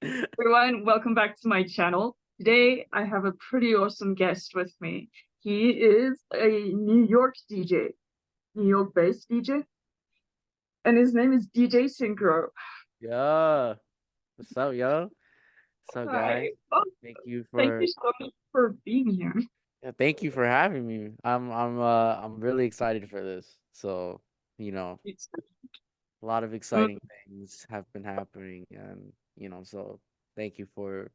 Everyone, welcome back to my channel. Today, I have a pretty awesome guest with me. He is a New York DJ, New York-based DJ, and his name is DJ Synchro. Yeah. What's up, yo? What's up, Hi. guys? Oh, Thank you thank you for so much for being here. thank you for having me. I'm really excited for this. So, you know, It's, a lot of um, exciting things have been happening and, so thank you for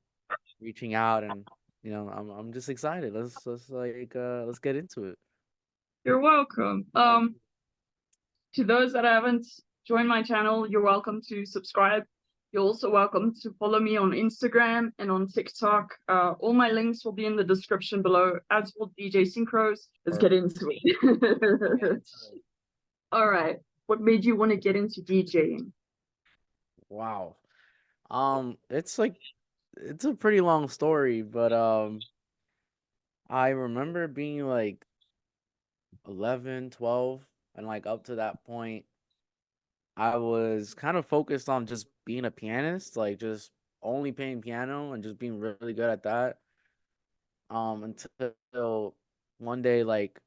reaching out and, I'm just excited. Let's get into it. you're welcome. To those that haven't joined my channel, you're welcome to subscribe. You're also welcome to follow me on Instagram and on TikTok. All my links will be in the description below, as will DJ Synchros. Let's get Perfect. into Let's get it. into it. All right. What made you want to get into DJing? Wow. It's like it's a pretty long story, but I remember being like 11, 12, and like up to that point, I was kind of focused on just being a pianist, like just only playing piano and just being really good at that. Until one day, like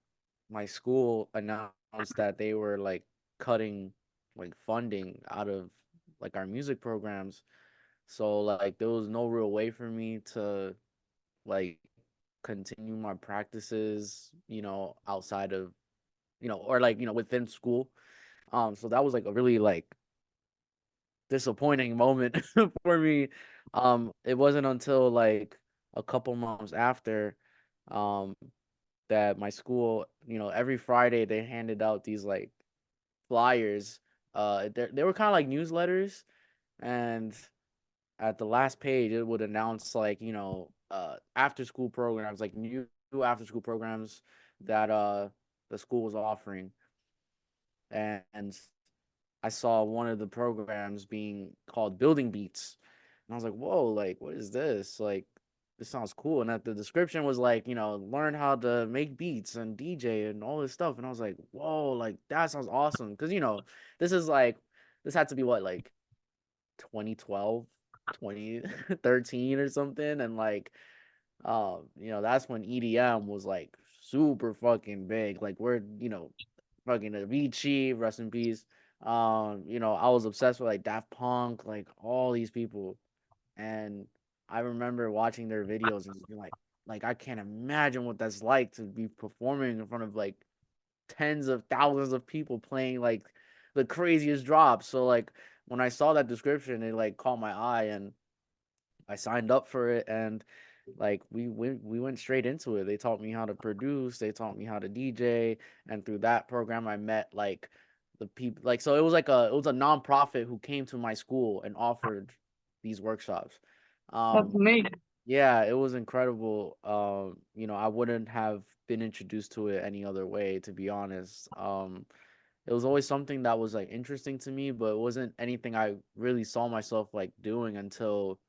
my school announced that they were like cutting like funding out of like our music programs. So like there was no real way for me to like continue my practices, outside of, or like, within school. So that was like a really like disappointing moment for me. It wasn't until like a couple months after, um, that my school, every Friday they handed out these like flyers. They were kind of like newsletters, and at the last page it would announce like after school programs, like new after school programs that the school was offering. And I saw one of the programs being called Building Beats. And I was like, whoa, like, what is this? Like, this sounds cool. And that the description was like, learn how to make beats and DJ and all this stuff. And I was like, whoa, like, that sounds awesome. Cause, this is like, this had to be what, like 2012, 2013 or something. And like, that's when EDM was like super fucking big. Like, fucking Avicii, rest in peace. I was obsessed with like Daft Punk, like all these people, and I remember watching their videos and just being like I can't imagine what that's like to be performing in front of like tens of thousands of people playing like the craziest drops. So like when I saw that description, it like caught my eye and I signed up for it and like we went straight into it. They taught me how to produce, they taught me how to DJ, and through that program I met like the people like so it was a nonprofit who came to my school and offered these workshops. That's Um amazing. yeah, it was incredible. I wouldn't have been introduced to it any other way, to be honest. It was always something that was like interesting to me, but it wasn't anything I really saw myself like doing until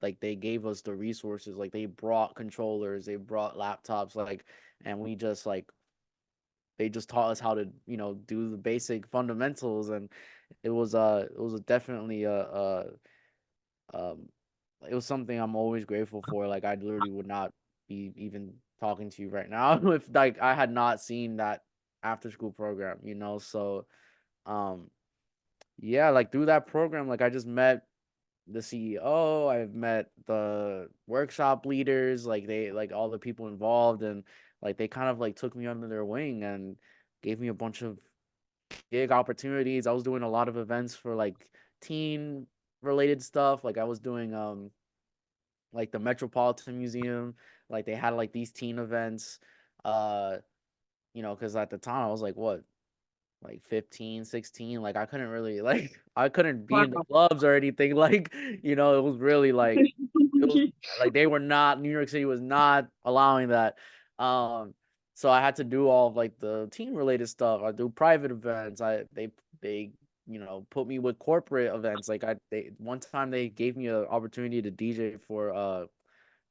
like they gave us the resources, like they brought controllers, they brought laptops, like, and we just like they just taught us how to do the basic fundamentals. And it was definitely um it was something I'm always grateful for. Like I literally would not be even talking to you right now if like I had not seen that after school program, so um yeah, like through that program, like I just met the CEO, I've met the workshop leaders, like they like all the people involved, and like they kind of like took me under their wing and gave me a bunch of gig opportunities. I was doing a lot of events for like teen related stuff. Like I was doing like the Metropolitan Museum, like they had like these teen events. Uh, because at the time I was like what, like 15, 16. Like I couldn't really like I couldn't be Wow. in the clubs or anything. Like, it was really like it was like they were not New York City was not allowing that. Um so I had to do all of like the team related stuff. I do private events. They put me with corporate events. Like they one time they gave me an opportunity to DJ for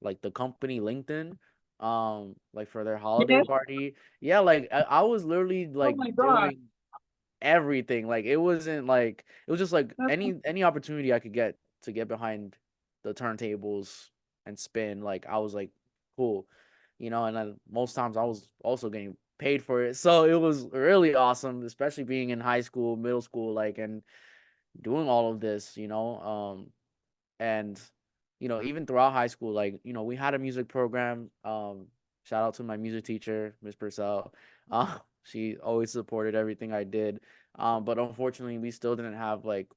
like the company LinkedIn, like for their holiday Yes. party. Yeah, like I was literally Oh like my God. doing everything. Like it wasn't like it was just like That's any opportunity I could get to get behind. the turntables and spin. Like I was like, cool, and then most times I was also getting paid for it. So it was really awesome, especially being in high school, middle school, like, and doing all of this, and even throughout high school, like, we had a music program. Shout out to my music teacher, Miss Purcell. She always supported everything I did. But unfortunately we still didn't have like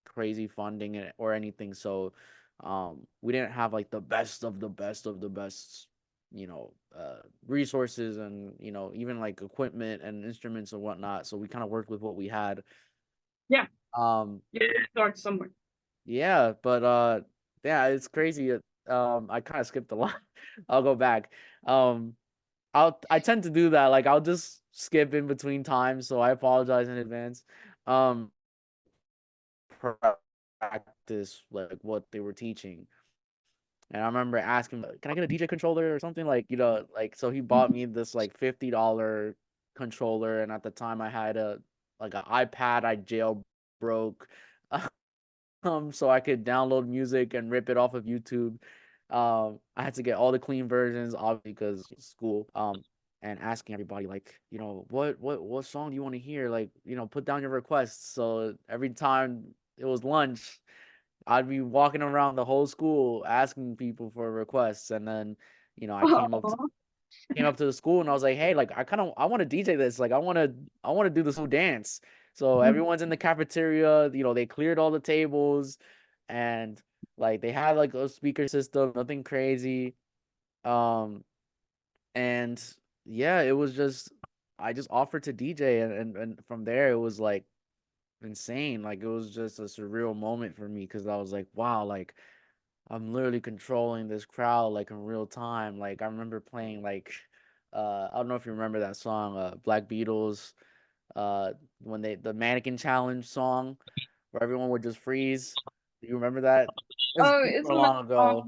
crazy funding or anything. So we didn't have like the best of the best of the best, resources, and even like equipment and instruments and whatnot. So we kind of worked with what we had. Yeah, um you start somewhere. yeah, but yeah, it's crazy. I kind of skipped a lot. I'll go back. um I tend to do that, like I'll just skip in between times, so I apologize in advance. um Practice like what they were teaching. And I remember asking, "Can I get a DJ controller or something?" Like, like, so he bought me this like $50 controller, and at the time I had a like an iPad I jailbroke, so I could download music and rip it off of YouTube. I had to get all the clean versions, obviously, because school. And asking everybody like, what song do you want to hear? Like, put down your requests. So every time it was lunch, I'd be walking around the whole school asking people for requests, and then, I Oh, came up to the school and I was like, hey, like I want to DJ this, like I want to do this whole dance. So everyone's in the cafeteria, they cleared all the tables, and like they had like a speaker system, nothing crazy. Um, and yeah, it was just I just offered to DJ, and from there it was like insane. Like it was just a surreal moment for me because I was like, wow, like I'm literally controlling this crowd like in real time. Like I remember playing like I don't know if you remember that song, Black Beatles, when the mannequin challenge song where everyone would just freeze. Do you remember that? It's oh, super isn't that long ago.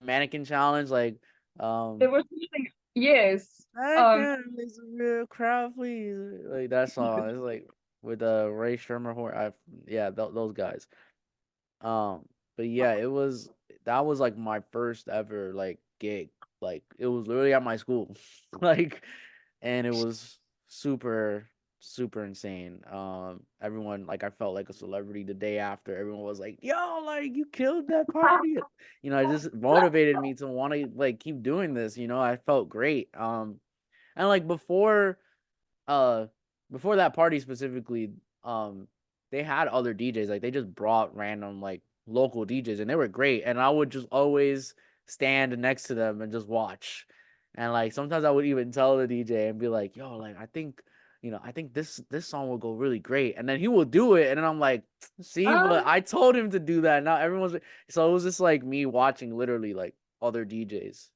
Mannequin challenge, like there was something? Yes. I Um. can make a real crowd please. Like that song. It's like with Ray Shermer Horn. Yeah, those guys. Um, but yeah, that was like my first ever like gig. Like it was literally at my school. Like, and it was super super insane. Everyone, like, I felt like a celebrity the day after. Everyone was like, "Yo, like you killed that party." It just motivated me to want to like keep doing this, I felt great. And like uh before that party specifically, um they had other DJs. Like they just brought random like local DJs, and they were great, and I would just always stand next to them and just watch. And like sometimes I would even tell the DJ and be like, yo, like I think this song will go really great. And then he will do it, and then I'm like, see, but I told him to do that. Now everyone's so it was just like me watching literally like other DJs.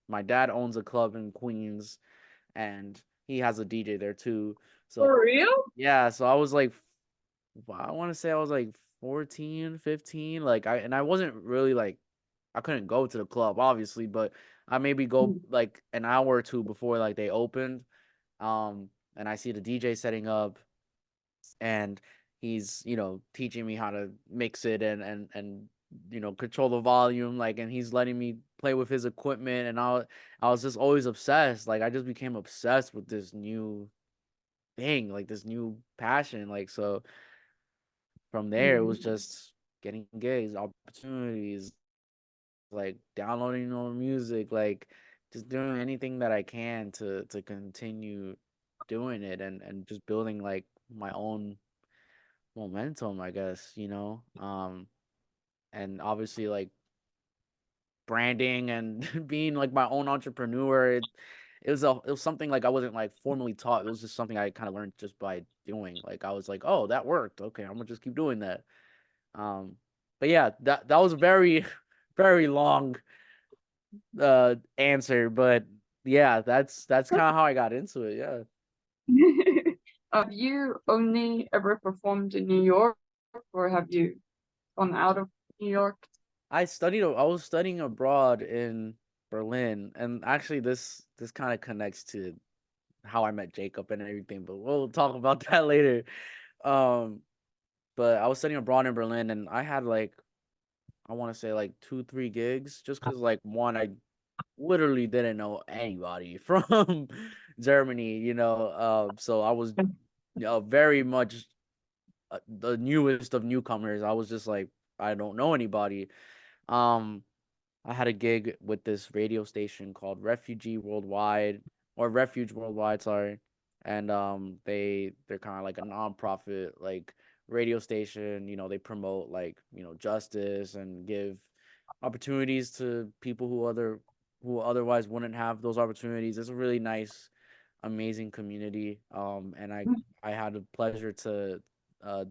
My dad owns a club in Queens, and he has a DJ there too. So For real? yeah, so I was like, I want to say I was like 14, 15. Like I wasn't really like, I couldn't go to the club obviously, but I maybe go like an hour or two before like they opened. And I see the DJ setting up, and he's, teaching me how to mix it, and control the volume, like, and he's letting me play with his equipment, and I was just always obsessed. Like I just became obsessed with this new thing, like this new passion. Like, so from there it was just getting gigs, opportunities, like downloading more music, like just doing anything that I can to continue doing it, and just building like my own momentum, I guess, and obviously like branding and being like my own entrepreneur. It was something like I wasn't like formally taught. It was just something I kind of learned just by doing. Like I was like, oh, that worked. Okay, I'm gonna just keep doing that. Um, but yeah, that was a very very long answer, but yeah, that's kind of how I got into it. Yeah. Have you only ever performed in New York, or have you gone out of New York? I was studying abroad in Berlin, and actually this kind of connects to how I met Jacob and everything, but we'll talk about that later. Um, but I was studying abroad in Berlin, and I had like I want to say like 2, 3 gigs, just because like one, I literally didn't know anybody from Germany, so I was very much the newest of newcomers. I was just like, I don't know anybody. Um, I had a gig with this radio station called Refugee Worldwide or Refuge Worldwide, sorry. And they're kind of like a nonprofit like radio station, they promote like, justice and give opportunities to people who otherwise wouldn't have those opportunities. It's a really nice, amazing community. And I had the pleasure to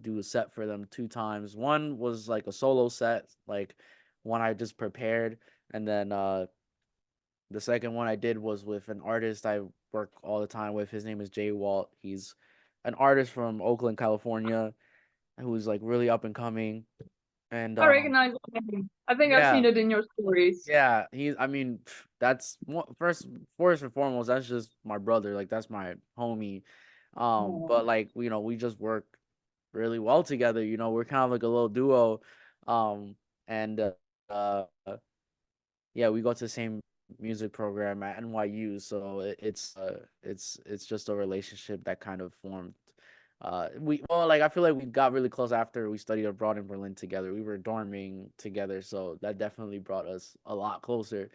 do a set for them 2 times. One was like a solo set, like one I just prepared, and then the second one I did was with an artist I work all the time with. His name is Jay Walt. He's an artist from Oakland, California, who's like really up and coming. And I recognize the name. I think I've yeah, seen it in your stories. yeah, I mean, that's first and foremost, that's just my brother. Like that's my homie. Oh, But like, we just work really well together. We're kind of like a little duo. And yeah, we go to the same music program at NYU, so it's just a relationship that kind of formed. Like I feel like we got really close after we studied abroad in Berlin together. We were dorming together, so that definitely brought us a lot closer.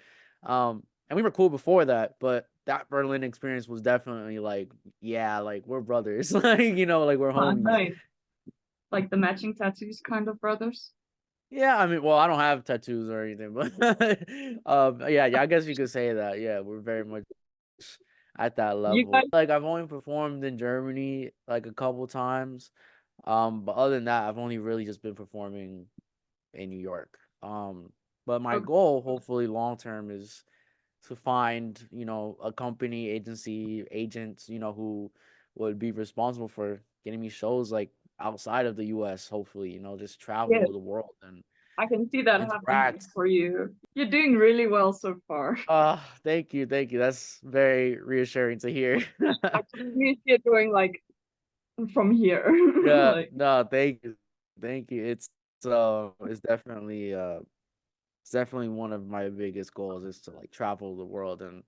And we were cool before that, but that Berlin experience was definitely like, yeah, like we're brothers, like like we're homies. nice. Like the matching tattoos kind of brothers. Yeah, I mean, well, I don't have tattoos or anything, but yeah, I guess you could say that. Yeah, we're very much at that You level. guys, Like I've only performed in Germany like a couple times. But other than that, I've only really just been performing in New York. But my oh, goal, hopefully long term, is to find, a company, agency, agents, who would be responsible for getting me shows like outside of the US, hopefully, just yeah, travel the world and I can see that happening interact. for you. You're doing really well so far. Thank you, thank you. That's very reassuring to hear. I can see it going like from here. Yeah, Like, no, thank you. Thank you. It's definitely one of my biggest goals is to like travel the world and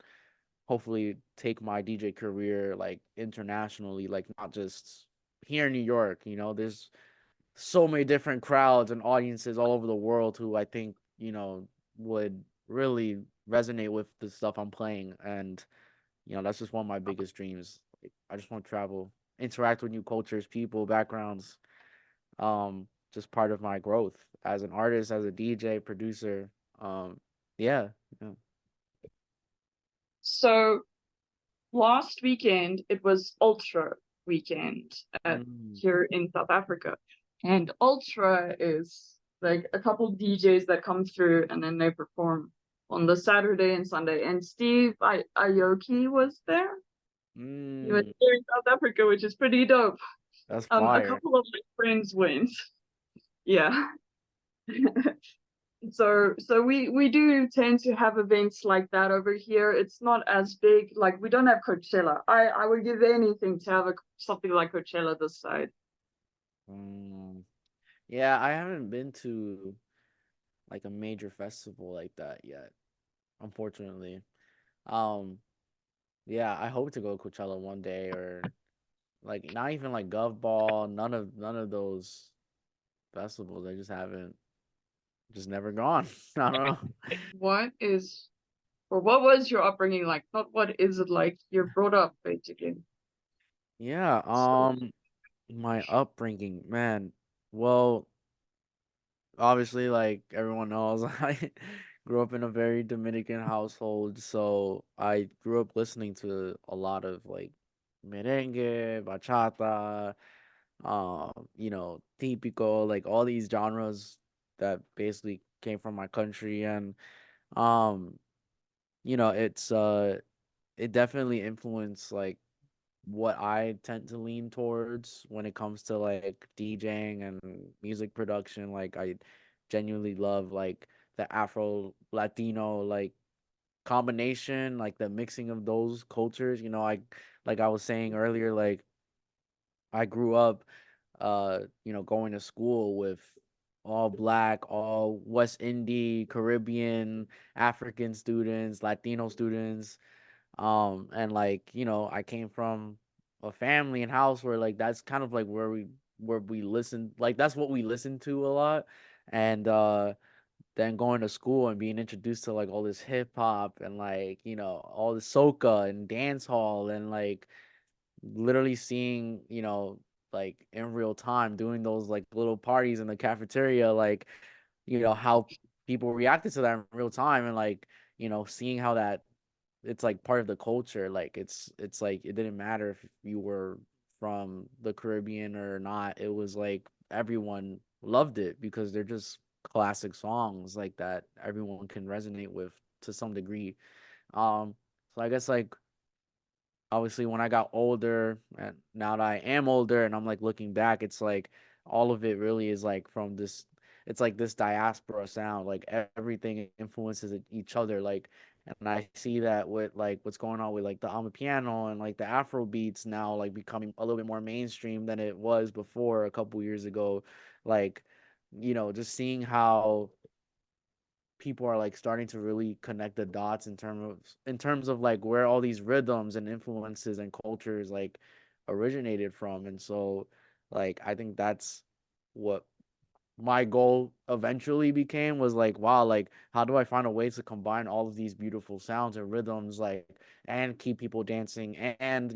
hopefully take my DJ career like internationally, like not just here in New York, there's so many different crowds and audiences all over the world who I think, would really resonate with the stuff I'm playing. And, that's just one of my biggest dreams. Like, I just want to travel, interact with new cultures, people, backgrounds, just part of my growth as an artist, as a DJ, producer. Um, yeah. Yeah. so last weekend it was Ultra weekend Mm, here in South Africa, and Ultra is like a couple DJs that come through and then they perform on the Saturday and Sunday. And Steve Aoki was there. He was mm, here in South Africa, which is pretty dope. that's A fire. couple of my friends went. Yeah. So we do tend to have events like that over here. It's not as big. Like we don't have Coachella. I would give anything to have something like Coachella this side. Mm, yeah, I haven't been to like a major festival like that yet, unfortunately. Um, yeah, I hope to go to Coachella one day or like not even like Gov Ball, none of those festivals. I just haven't just never gone. I don't know. What is or what was your upbringing like? Not what is it like? You're brought up basically. Yeah, So my upbringing, man. Well, obviously, like everyone knows, I grew up in a very Dominican household, so I grew up listening to a lot of like merengue, bachata, típico, like all these genres that basically came from my country, and um, it definitely influenced like what I tend to lean towards when it comes to like DJing and music production. Like I genuinely love like the Afro Latino like combination, like the mixing of those cultures. Like I was saying earlier, like I grew up going to school with all black, all West Indian, Caribbean, African students, Latino students. And like, I came from a family and house where like that's kind of like where we listen, like that's what we listen to a lot. And then going to school and being introduced to like all this hip hop and like, all the soca and dance hall and like literally seeing, like in real time doing those like little parties in the cafeteria, like, how people reacted to that in real time and like, seeing how that it's like part of the culture. Like it's like it didn't matter if you were from the Caribbean or not. It was like everyone loved it because they're just classic songs like that everyone can resonate with to some degree. So I guess like obviously when I got older and now that I am older and I'm like looking back, it's like all of it really is like from this it's like this diaspora sound, like everything influences each other. Like and I see that with like what's going on with like the Amapiano and like the Afro beats now like becoming a little bit more mainstream than it was before a couple years ago. Like, just seeing how people are like starting to really connect the dots in terms of like where all these rhythms and influences and cultures like originated from. And so like I think that's what my goal eventually became, was like, wow, like how do I find a way to combine all of these beautiful sounds and rhythms, like, and keep people dancing and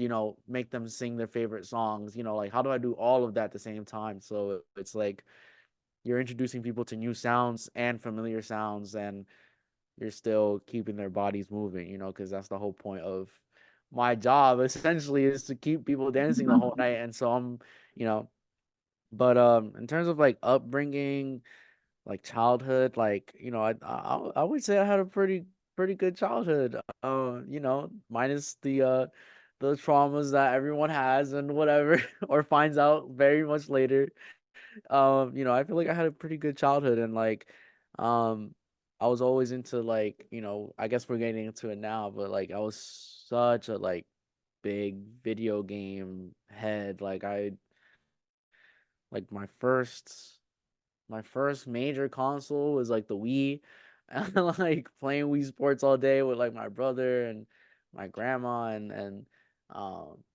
make them sing their favorite songs, like how do I do all of that at the same time? So it's like you're introducing people to new sounds and familiar sounds, and you're still keeping their bodies moving, because that's the whole point of my job essentially, is to keep people dancing the whole night. And so you know, but in terms of like upbringing, like childhood, like I would say I had a pretty good childhood. Minus the traumas that everyone has and whatever or finds out very much later. I feel like I had a pretty good childhood and like um I was always into like, I guess we're getting into it now, but like I was such a like big video game head. Like like my first major console was like the Wii. And like playing Wii Sports all day with like my brother and my grandma and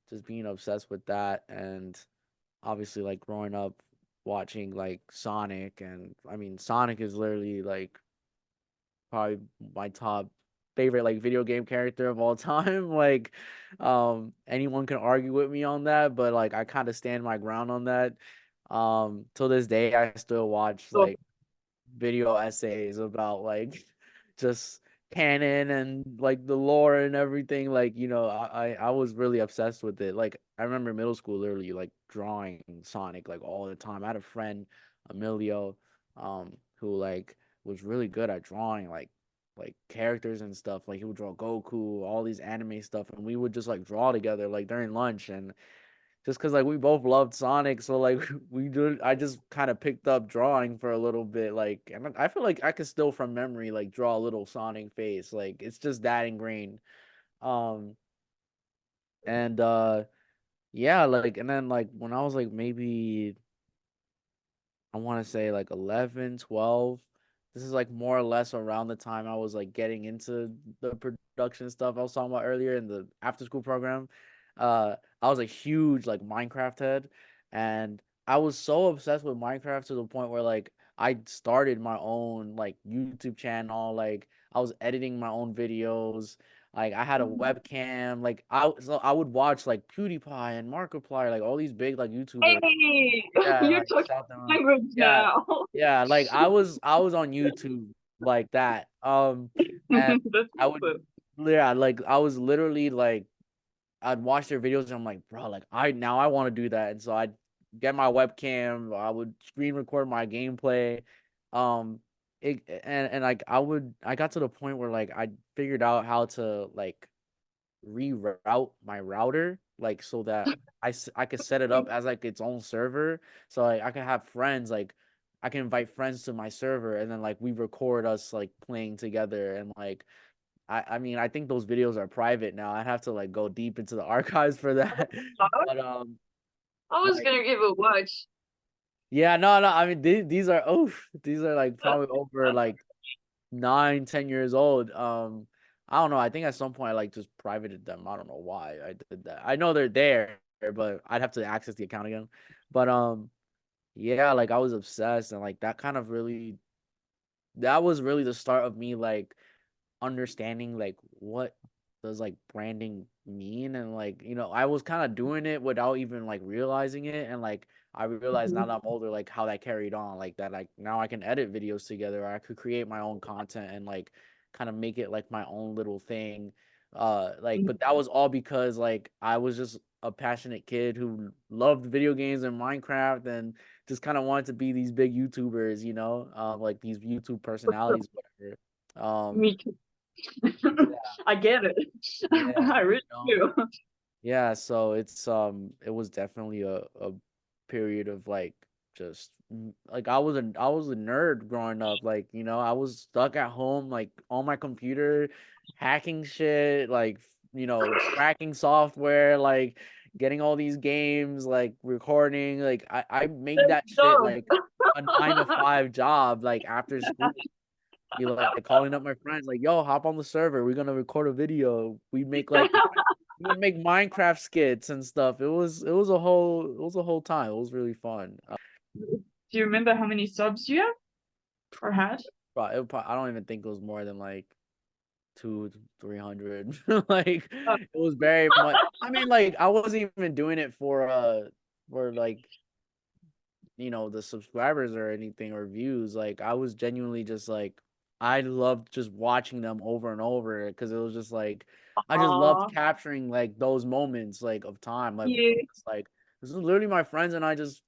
just being obsessed with that. And obviously like growing up watching like Sonic, and I mean Sonic is literally like probably my top favorite like video game character of all time. Like anyone can argue with me on that, but like I kind of stand my ground on that. Till this day I still watch So, like video essays about like just canon and like the lore and everything. Like, I was really obsessed with it. Like I remember middle school literally like drawing Sonic like all the time. I had a friend, Emilio, who like was really good at drawing like characters and stuff. Like he would draw Goku, all these anime stuff, and we would just like draw together like during lunch. And just because like we both loved Sonic, so like I just kind of picked up drawing for a little bit, like, and I feel like I could still from memory like draw a little Sonic face, like it's just that ingrained. Um, and yeah, like, and then like when I was like maybe I want to say like 11, 12. This is like more or less around the time I was like getting into the production stuff I was talking about earlier in the after school program. I was a huge like Minecraft head, and I was so obsessed with Minecraft to the point where like I started my own like YouTube channel. Like I was editing my own videos. Like I had a webcam. Like I would watch like PewDiePie and Markiplier, like all these big like YouTubers. hey, Yeah, you're like talking shout them out. language Yeah, now. yeah, like I was on YouTube like that. And That's I would, awesome. yeah, like I was literally like I'd watch their videos and I'm like, bro, like I want to do that. And so I'd get my webcam, I would screen record my gameplay. Um and like I got to the point where like I figured out how to like reroute my router, like so that I could set it up as like its own server, so like I can have friends, like I can invite friends to my server, and then like we record us like playing together. And like I mean I think those videos are private now. I'd have to like go deep into the archives for that. But I was like gonna give a watch. Yeah, no, no. I mean, these are these are like probably over like 9, 10 years old. I don't know. I think at some point I like just privated them. I don't know why I did that. I know they're there, but I'd have to access the account again. But yeah, like I was obsessed, and like that was really the start of me like understanding like what does like branding mean, and like I was kind of doing it without even like realizing it, and like I realized now that I'm older like how that carried on, like that like now I can edit videos together, or I could create my own content and like kind of make it like my own little thing, like but that was all because like I was just a passionate kid who loved video games and Minecraft, and just kind of wanted to be these big YouTubers, like these YouTube personalities, whatever. Me too. I get it. Yeah, I really do. yeah, so it was definitely a period of like just like I was a nerd growing up. Like, I was stuck at home like on my computer hacking shit, like cracking software, like getting all these games, like recording, like I made that shit So, like a 9 to 5 job, like after school. Be like calling up my friends, like, "Yo, hop on the server. We're gonna record a video." We would make Minecraft skits and stuff. It was a whole time. It was really fun. do you remember how many subs you have or had? But I don't even think it was more than like 200, 300. Like Uh, it was very much. I mean, like I wasn't even doing it for like the subscribers or anything or views. Like I was genuinely just like I loved just watching them over and over because it was just like I just loved Aw, capturing like those moments like of time. Like yeah, it's like this is literally my friends and I just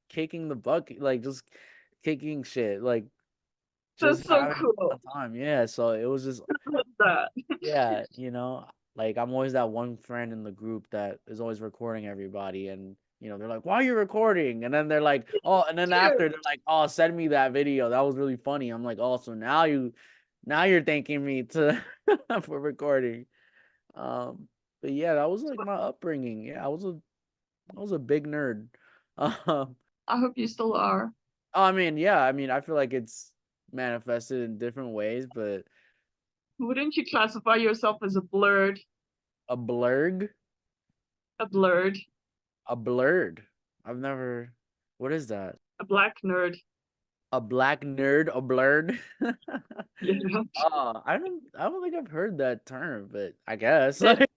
kicking the bucket, like just kicking shit, like just that's so having a cool. fun time. Yeah, so it was just I love that. yeah, like I'm always that one friend in the group that is always recording everybody, and they're like, "Why are you recording?" And then they're like, "Oh," and then Cute. after they're like, "Oh, send me that video. That was really funny." I'm like, "Oh, so now you're thanking me to for recording." Um, but yeah, that was like my upbringing. Yeah, I was a big nerd. Um, I hope you still are. I mean, yeah, I mean, I feel like it's manifested in different ways, but Wouldn't you classify yourself as a blurred? a blurg. A blurred, A blurred. I've never. What is that? a black nerd. A black nerd, a blurred. Yeah. I don't think I've heard that term, but I guess There's like.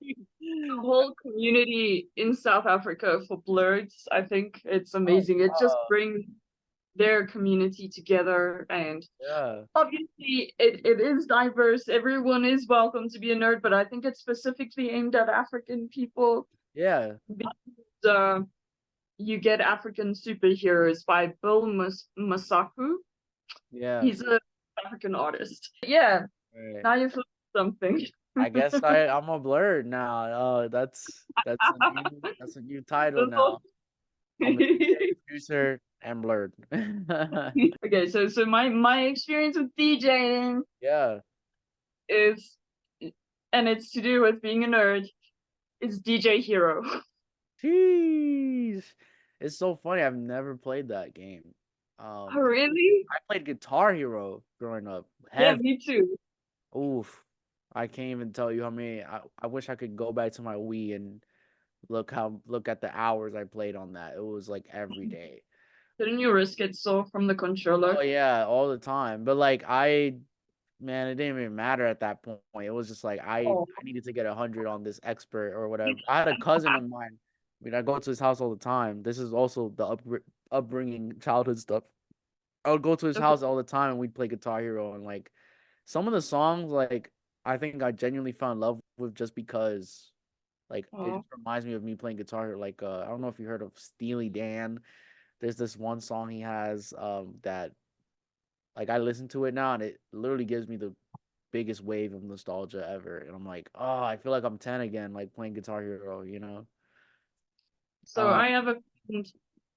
a whole community in South Africa for blurs. I think it's Oh amazing. It just wow, brings their community together, and yeah, obviously it is diverse. Everyone is welcome to be a nerd, but I think it's specifically aimed at African people yeah, because you get African superheroes by Bill Masaku. yeah. He's a African artist. Yeah, Right. now you've learned something. I guess I'm a blurred now. Oh, that's a new title now. I'm a DJ producer and blurred. Okay, so my experience with DJing Yeah. is, and it's to do with being a nerd, is DJ Hero. Jeez. It's so funny. I've never played that game. Oh, really? I played Guitar Hero growing up. Yeah, Heavy. me too. Oof. I can't even tell you how many. I wish I could go back to my Wii and look at the hours I played on that. It was like every day. Didn't you risk it so from the Oh controller? yeah, all the time. But like man, it didn't even matter at that point. It was just like Oh, I needed to get 100 on this expert or whatever. I had a cousin of mine. I mean, I go to his house all the time. This is also the upbringing, childhood stuff. I would go to his okay. house all the time and we'd play Guitar Hero, and like some of the songs like I think I genuinely fell in love with just because like it Oh, just reminds me of me playing Guitar Hero. Like I don't know if you heard of Steely Dan. There's this one song he has that like I listen to it now and it literally gives me the biggest wave of nostalgia ever. And I'm like, oh, I feel like I'm 10 again, like playing Guitar Hero. so Uh I have a friend.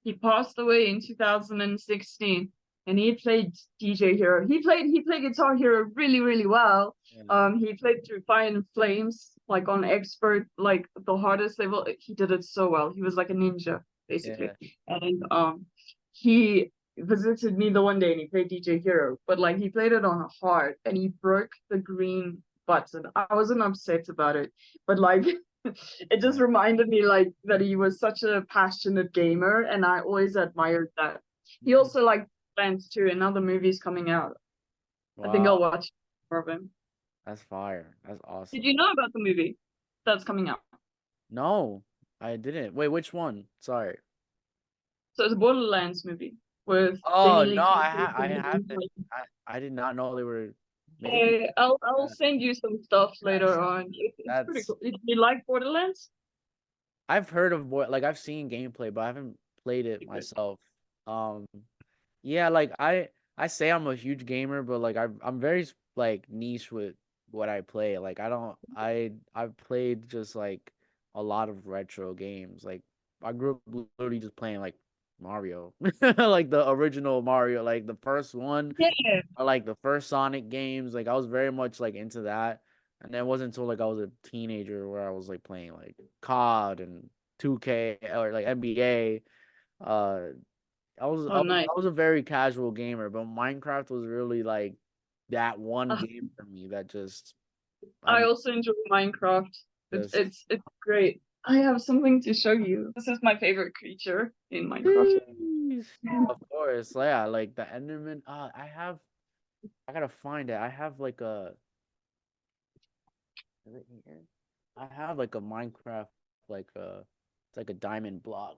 He passed away in 2016, and he played DJ Hero. He played Guitar Hero really really well. yeah, He played through Fire and Flames like on expert, like the hardest level. He did it so well. He was like a ninja basically, yeah, and he visited me the one day and he played DJ Hero, but like he played it on hard and he broke the green button. I wasn't upset about it, but like it just reminded me like that he was such a passionate gamer, and I always admired that. He also like plans to another movie's coming out. I think I'll Wow, watch more of him. that's fire. That's Did awesome. you know about the movie that's coming out? No, I didn't. Wait, which one? Sorry. So it's a Borderlands movie with Oh Jamie no, Lee Curtis I and haven't. I did not know they were making Hey, I'll that. send you some stuff That's later on. It's pretty that's cool. You like Borderlands? I've heard of like I've seen gameplay, but I haven't played it myself. Um, yeah, like I say I'm a huge gamer, but like I'm very like niche with what I play. Like I've played just like a lot of retro games. Like I grew up literally just playing like Mario, like the original Mario, like the first one. Yeah. I like the first Sonic games. Like I was very much like into that. And then it wasn't until like I was a teenager where I was like playing like COD and 2K or like NBA. Uh Oh, nice. I was a very casual gamer, but Minecraft was really like that one Uh, game for me that just I I don't know, also enjoy Minecraft. It's just it's it's great. I have something to show you. This is my favorite creature in Minecraft. Jeez. Of course, yeah, like the Enderman. I gotta find it. I have like a is it here? I have like a Minecraft like it's like a diamond block.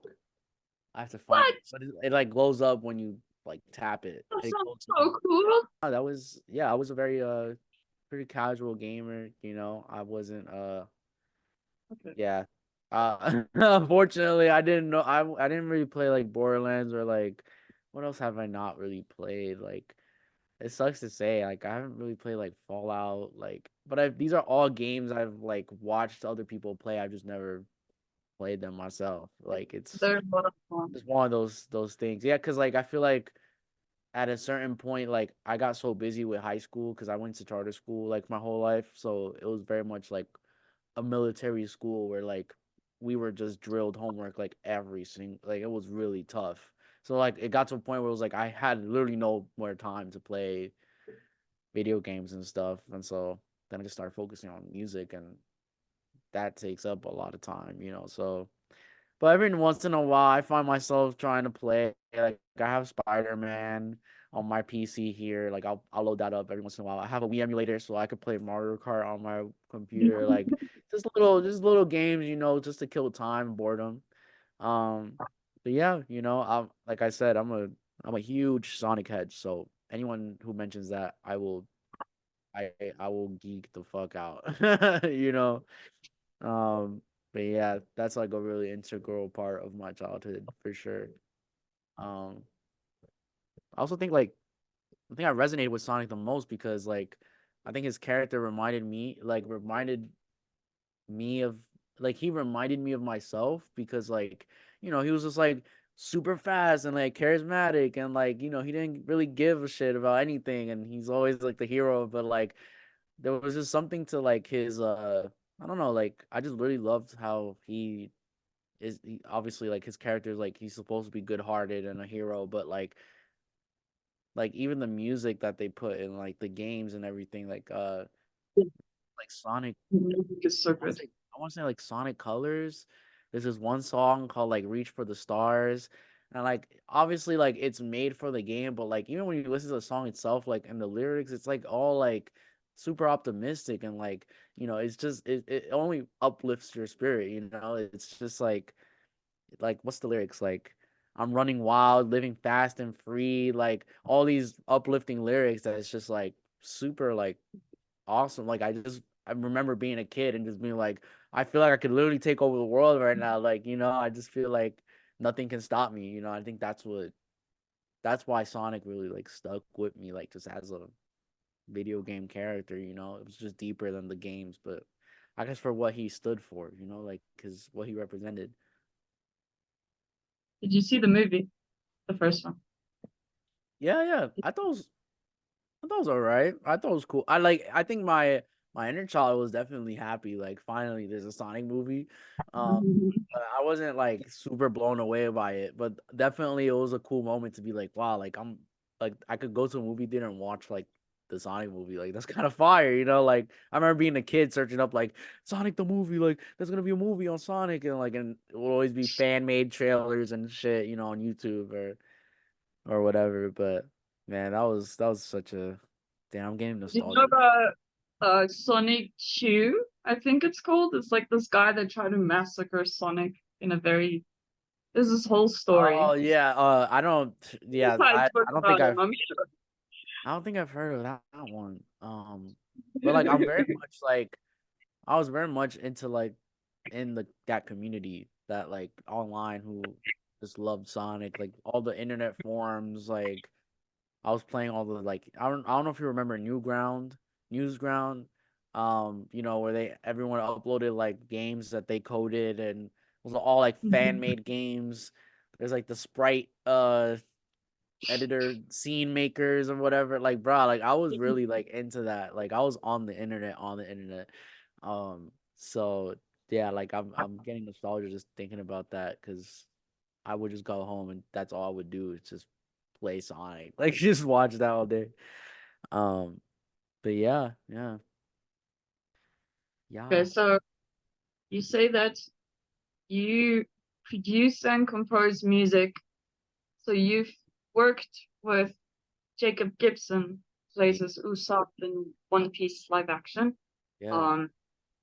I have to find What? it, but it like glows up when you like tap it. That It sounds glows up. so cool. Oh, that was yeah. I was a very pretty casual gamer. You know, I wasn't Okay. yeah. Unfortunately, I didn't know. I didn't really play like Borderlands or like what else have I not really played? Like it sucks to say, like I haven't really played like Fallout, like but these are all games I've like watched other people play. I've just never played them myself. Like it's They're a lot of fun. just one of those things. Yeah, because like I feel like at a certain point, like I got so busy with high school because I went to charter school like my whole life, so it was very much like a military school where like we were just drilled homework like every single like it was really tough. So like it got to a point where it was like I had literally no more time to play video games and stuff, and so then I just started focusing on music, and that takes up a lot of time, you know. So but every once in a while, I find myself trying to play. Like I have Spider Man on my PC here. Like I'll load that up every once in a while. I have a Wii emulator, so I could play Mario Kart on my computer. Like just little games, you know, just to kill time and boredom. Um, but yeah, you know, like I said, I'm a huge Sonic head. So anyone who mentions that, I I will geek the fuck out. You know. Um, but yeah, that's like a really integral part of my childhood for sure. Um, I also think like I think I resonated with Sonic the most because like I think his character reminded me of like he reminded me of myself because like you know he was just like super fast and like charismatic and like you know he didn't really give a shit about anything and he's always like the hero but like there was just something to like his I don't know like I just really loved how obviously like his character is like he's supposed to be good-hearted and a hero, but like even the music that they put in like the games and everything, like Sonic, The music is so I want good. to say I want to say like Sonic Colors. There's this one song called like Reach for the Stars. And like obviously like it's made for the game, but like even when you listen to the song itself, like in the lyrics, it's like all like super optimistic and like you know it's just it only uplifts your spirit, you know. It's just like what's the lyrics like I'm running wild, living fast and free, like all these uplifting lyrics that it's just like super like awesome. Like I remember being a kid and just being like I feel like I could literally take over the world right now. Like, you know, I just feel like nothing can stop me, you know. I think that's why Sonic really like stuck with me like just as a video game character, you know. It was just deeper than the games, but I guess for what he stood for, you know, like cuz what he represented. Did you see the movie? The first one? Yeah, yeah. I thought it was all right. I thought it was cool. I think my my inner child was definitely happy. Like finally, there's a Sonic movie. Um, but I wasn't like super blown away by it, but definitely it was a cool moment to be like, wow, like I'm like I could go to a movie theater and watch like the Sonic movie. Like that's kind of fire, you know? Like I remember being a kid searching up like Sonic the movie, like there's gonna be a movie on Sonic, and it will always be fan made trailers and shit, you know, on YouTube or whatever. But man, that was such a damn. I'm getting Do you know nostalgic. about Sonic Chew? I think it's called. It's like this guy that tried to massacre Sonic in a very. There's this whole story. Oh yeah, I don't. Yeah, Besides book I don't think about him, I've I'm sure. I don't think I've heard of that one. But like I'm very much like I was very much into like in the that community that like online who just loved Sonic, like all the internet forums, like I was playing all the like I don't know if you remember Newsground, you know, where they everyone uploaded like games that they coded and it was all like fan made games. There's like the sprite editor scene makers or whatever. Like bro, like I was really like into that. Like I was on the internet. So yeah, like I'm getting nostalgia just thinking about that because I would just go home and that's all I would do is just play Sonic. Like just watch that all day. Um, but yeah, yeah, Okay, yeah, so you say that you produce and compose music. So you've worked with Jacob Gibson, plays as Usopp in One Piece live action. yeah, Um,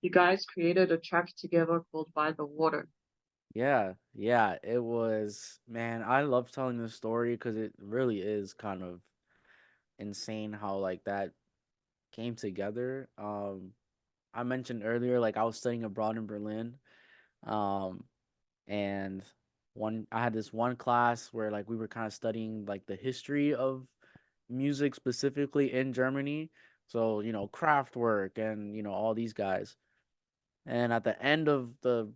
you guys created a track together called By the Water. yeah, yeah. It was man, I love telling this story because it really is kind of insane how like that came together. I mentioned earlier like I was studying abroad in Berlin. Um, and one I had this one class where like we were kind of studying like the history of music specifically in Germany. So, you know, Kraftwerk and, you know, all these guys. And at the end of the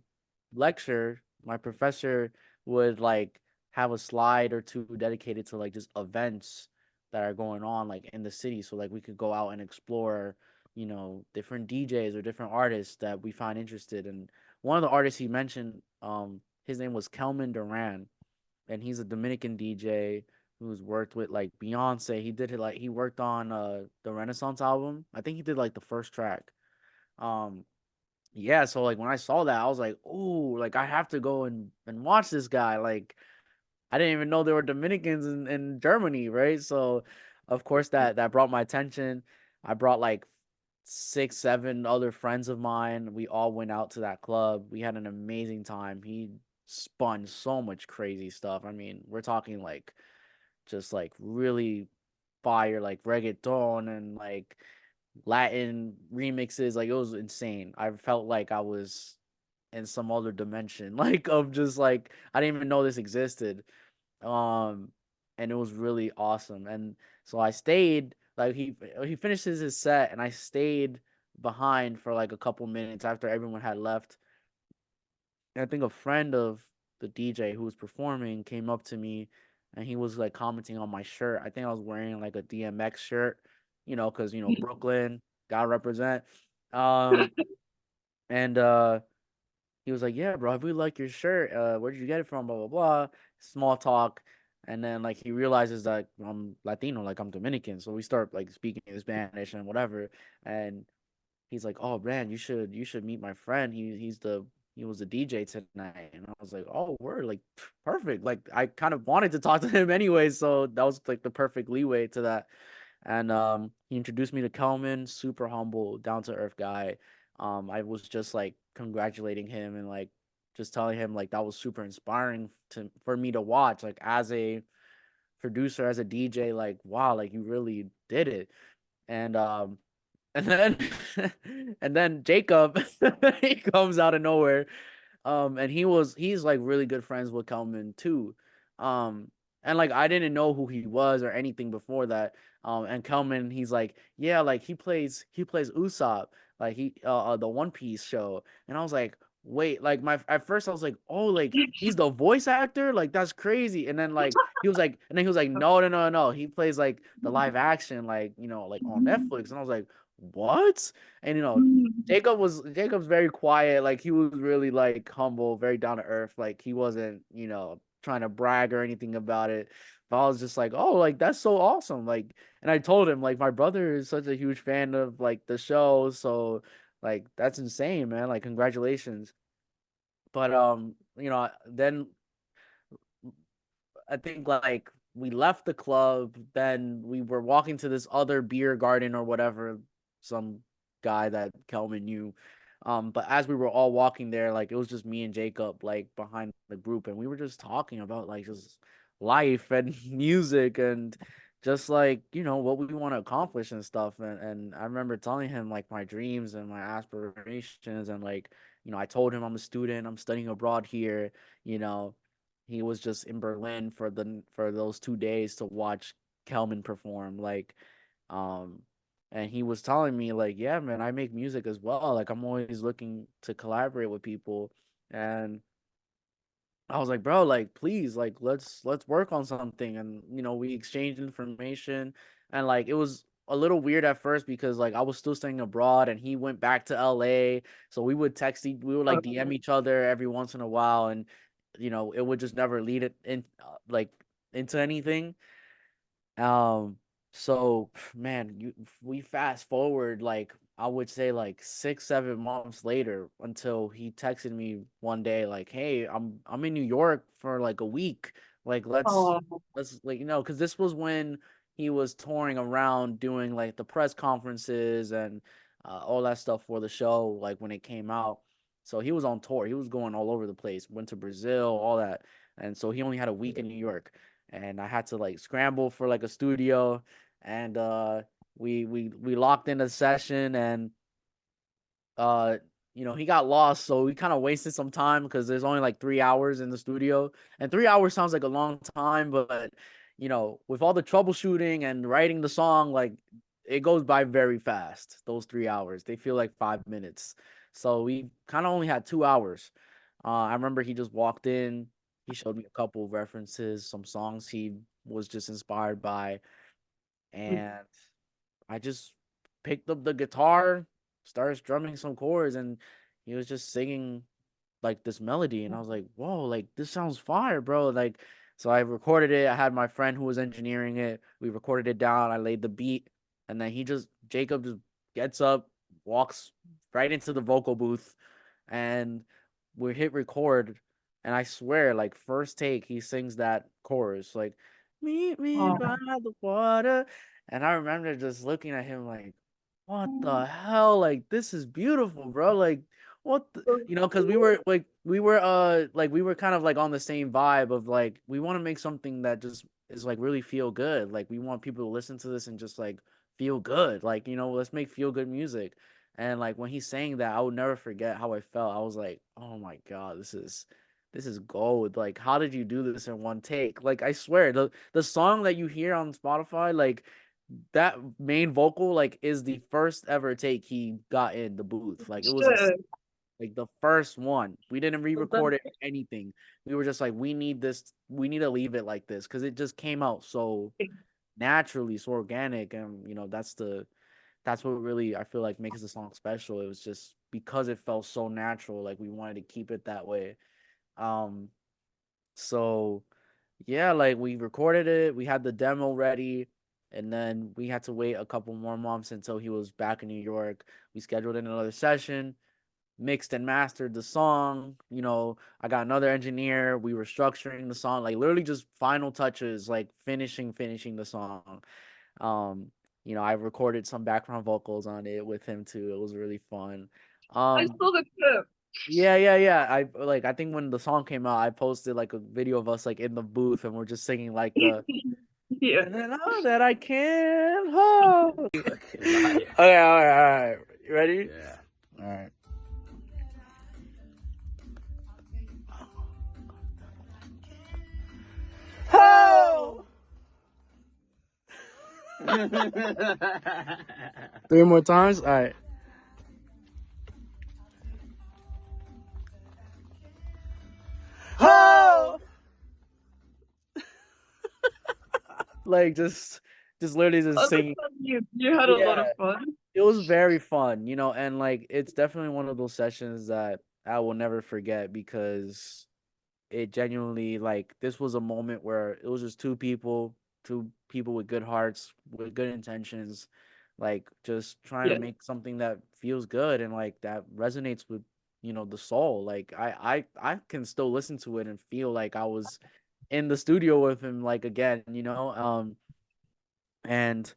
lecture, my professor would like have a slide or two dedicated to like just events that are going on like in the city. So like we could go out and explore, you know, different DJs or different artists that we find interested. And one of the artists he mentioned, his name was Kelman Duran, and he's a Dominican DJ who's worked with like Beyonce. He worked on the Renaissance album. I think he did like the first track. Um yeah, so like when I saw that, I was like, "Ooh, like I have to go and watch this guy." Like I didn't even know there were Dominicans in Germany, right? So of course that brought my attention. I brought like 6, 7 other friends of mine. We all went out to that club. We had an amazing time. He spun so much crazy stuff. I mean, we're talking like just like really fire like reggaeton and like Latin remixes. Like it was insane. I felt like I was in some other dimension, like of just like I didn't even know this existed. Um, and it was really awesome. And so I stayed. Like he finishes his set, and I stayed behind for like a couple minutes after everyone had left. And I think a friend of the DJ who was performing came up to me, and he was like commenting on my shirt. I think I was wearing like a DMX shirt, you know, because you know Brooklyn gotta represent. Um, and he was like, "Yeah, bro, I really like your shirt. Where did you get it from? Blah blah blah." Small talk, and then like he realizes that I'm Latino, like I'm Dominican. So we start like speaking in Spanish and whatever. And he's like, "Oh man, you should meet my friend. He was the DJ tonight." And I was like, "Oh, word, like perfect." Like I kind of wanted to talk to him anyway, so that was like the perfect leeway to that. And he introduced me to Kelman, super humble, down to earth guy. I was just like congratulating him and like just telling him like that was super inspiring to for me to watch like as a producer, as a DJ, like wow, like you really did it. And and then and then Jacob he comes out of nowhere. And he's like really good friends with Kelman too. Um, and like I didn't know who he was or anything before that. And Kelman, he's like, yeah, like he plays Usopp, like he the One Piece show. And I was like, wait, like at first I was like, oh, like he's the voice actor, like that's crazy. And then like he was like, no, no, no, no, he plays like the live action, like like on Netflix. And I was like, what? And Jacob's very quiet, like he was really like humble, very down to earth, like he wasn't trying to brag or anything about it. But I was just like, oh, like that's so awesome, like. And I told him like my brother is such a huge fan of like the show, so like that's insane, man. Like congratulations. But then I think like we left the club, then we were walking to this other beer garden or whatever, some guy that Kelman knew. But as we were all walking there, like it was just me and Jacob like behind the group, and we were just talking about like just life and music and just like what we want to accomplish and stuff. And I remember telling him like my dreams and my aspirations, and like I told him I'm a student, I'm studying abroad here. you know he was just in Berlin for those 2 days to watch Kelman perform, like, um, and he was telling me like, yeah, man, I make music as well. Like, I'm always looking to collaborate with people, and I was like, bro, like, please, like, let's work on something, and we exchanged information, and like, it was a little weird at first because like I was still staying abroad, and he went back to LA, so we would like DM each other every once in a while, and it would just never lead it in like into anything. Um, so man, we fast forward like I would say like 6, 7 months later until he texted me one day like, "Hey, I'm in New York for like a week. Like Oh, let's like because this was when he was touring around doing like the press conferences and all that stuff for the show like when it came out. So he was on tour. He was going all over the place. Went to Brazil, all that. And so he only had a week in New York, and I had to like scramble for like a studio, and we locked in a session, and uh he got lost, so we kind of wasted some time because there's only like 3 hours in the studio, and 3 hours sounds like a long time, but with all the troubleshooting and writing the song, like it goes by very fast. Those 3 hours, they feel like 5 minutes. So we kind of only had 2 hours. I remember he just walked in, he showed me a couple of references, some songs he was just inspired by, and I just picked up the guitar, started strumming some chords, and he was just singing like this melody, and I was like, "Whoa, like this sounds fire, bro!" Like, so I recorded it. I had my friend who was engineering it. We recorded it down. I laid the beat, and then Jacob just gets up, walks right into the vocal booth, and we hit record. And I swear, like first take, he sings that chorus, like "Meet me oh, by the water," and I remember just looking at him like, "What the hell? Like this is beautiful, bro! Like what the, because we were kind of like on the same vibe of like we want to make something that just is like really feel good. Like we want people to listen to this and just like feel good. Like let's make feel good music." And like when he's saying that, I would never forget how I felt. I was like, "Oh my god, this is gold. Like how did you do this in one take?" Like I swear, the song that you hear on Spotify, like that main vocal, like is the first ever take he got in the booth. Like it was shit. like the first one. We didn't Well, then, re-record it or anything. We were just like, we need this. We need to leave it like this because it just came out so naturally, so organic, and that's what really I feel like makes the song special. It was just because it felt so natural. Like we wanted to keep it that way. Um, so yeah, like we recorded it, we had the demo ready, and then we had to wait a couple more months until he was back in New York. We scheduled in another session, mixed and mastered the song. I got another engineer. We were structuring the song, like literally just final touches, like finishing the song. Um, I recorded some background vocals on it with him too. It was really fun. I Um, saw the clip. yeah, yeah, yeah. I think when the song came out, I posted like a video of us like in the booth, and we're just singing like the Yeah. and then all that I can hold. Fucking liar. Okay, all right, all right. You ready? Yeah. All right. Oh! 3 more times. All right. like just literally just Oh, that's singing. so you had a lot of Yeah, fun. it was very fun, and like it's definitely one of those sessions that I will never forget because it genuinely like this was a moment where it was just two people with good hearts, with good intentions, like just trying to Yeah. make something that feels good and like that resonates with the soul. Like I can still listen to it and feel like I was in the studio with him like again. And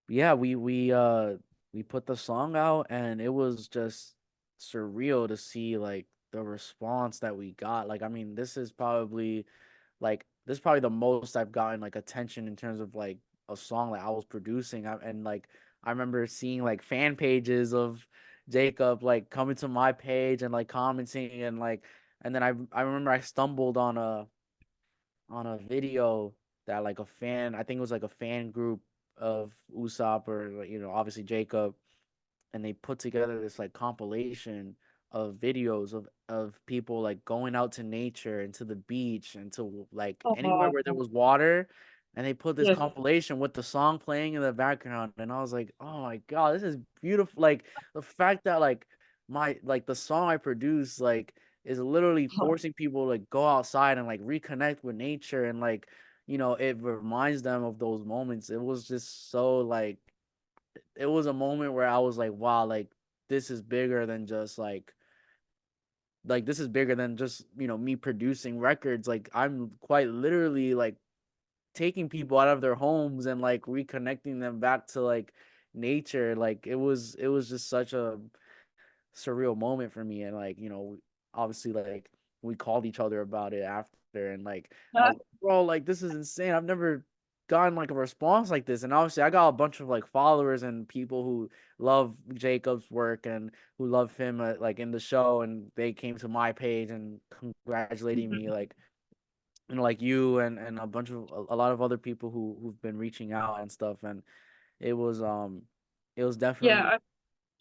yeah, we put the song out and it was just surreal to see like the response that we got. Like I mean, this is probably the most I've gotten like attention in terms of like a song that I was producing. And like I remember seeing like fan pages of Jacob like coming to my page and like commenting and then I remember I stumbled on a video that like a fan, I think it was like a fan group of Usopp or like, obviously Jacob, and they put together this like compilation of videos of people like going out to nature and to the beach and to like anywhere Oh, where there was water, and they put this yes. compilation with the song playing in the background, and I was like, oh my god, this is beautiful. Like the fact that like the song I produced like is literally Oh, forcing people to like go outside and like reconnect with nature and like it reminds them of those moments. It was just so like it was a moment where I was like, wow, like this is bigger than just like this is bigger than just, me producing records. Like I'm quite literally like taking people out of their homes and like reconnecting them back to like nature. Like it was just such a surreal moment for me and like, obviously like we called each other about it after and like I was like, bro, like this is insane. I've never gotten like a response like this. And obviously I got a bunch of like followers and people who love Jacob's work and who love him like in the show, and they came to my page and congratulating me like like you and a bunch of a lot of other people who've been reaching out and stuff. And it was it was definitely yeah.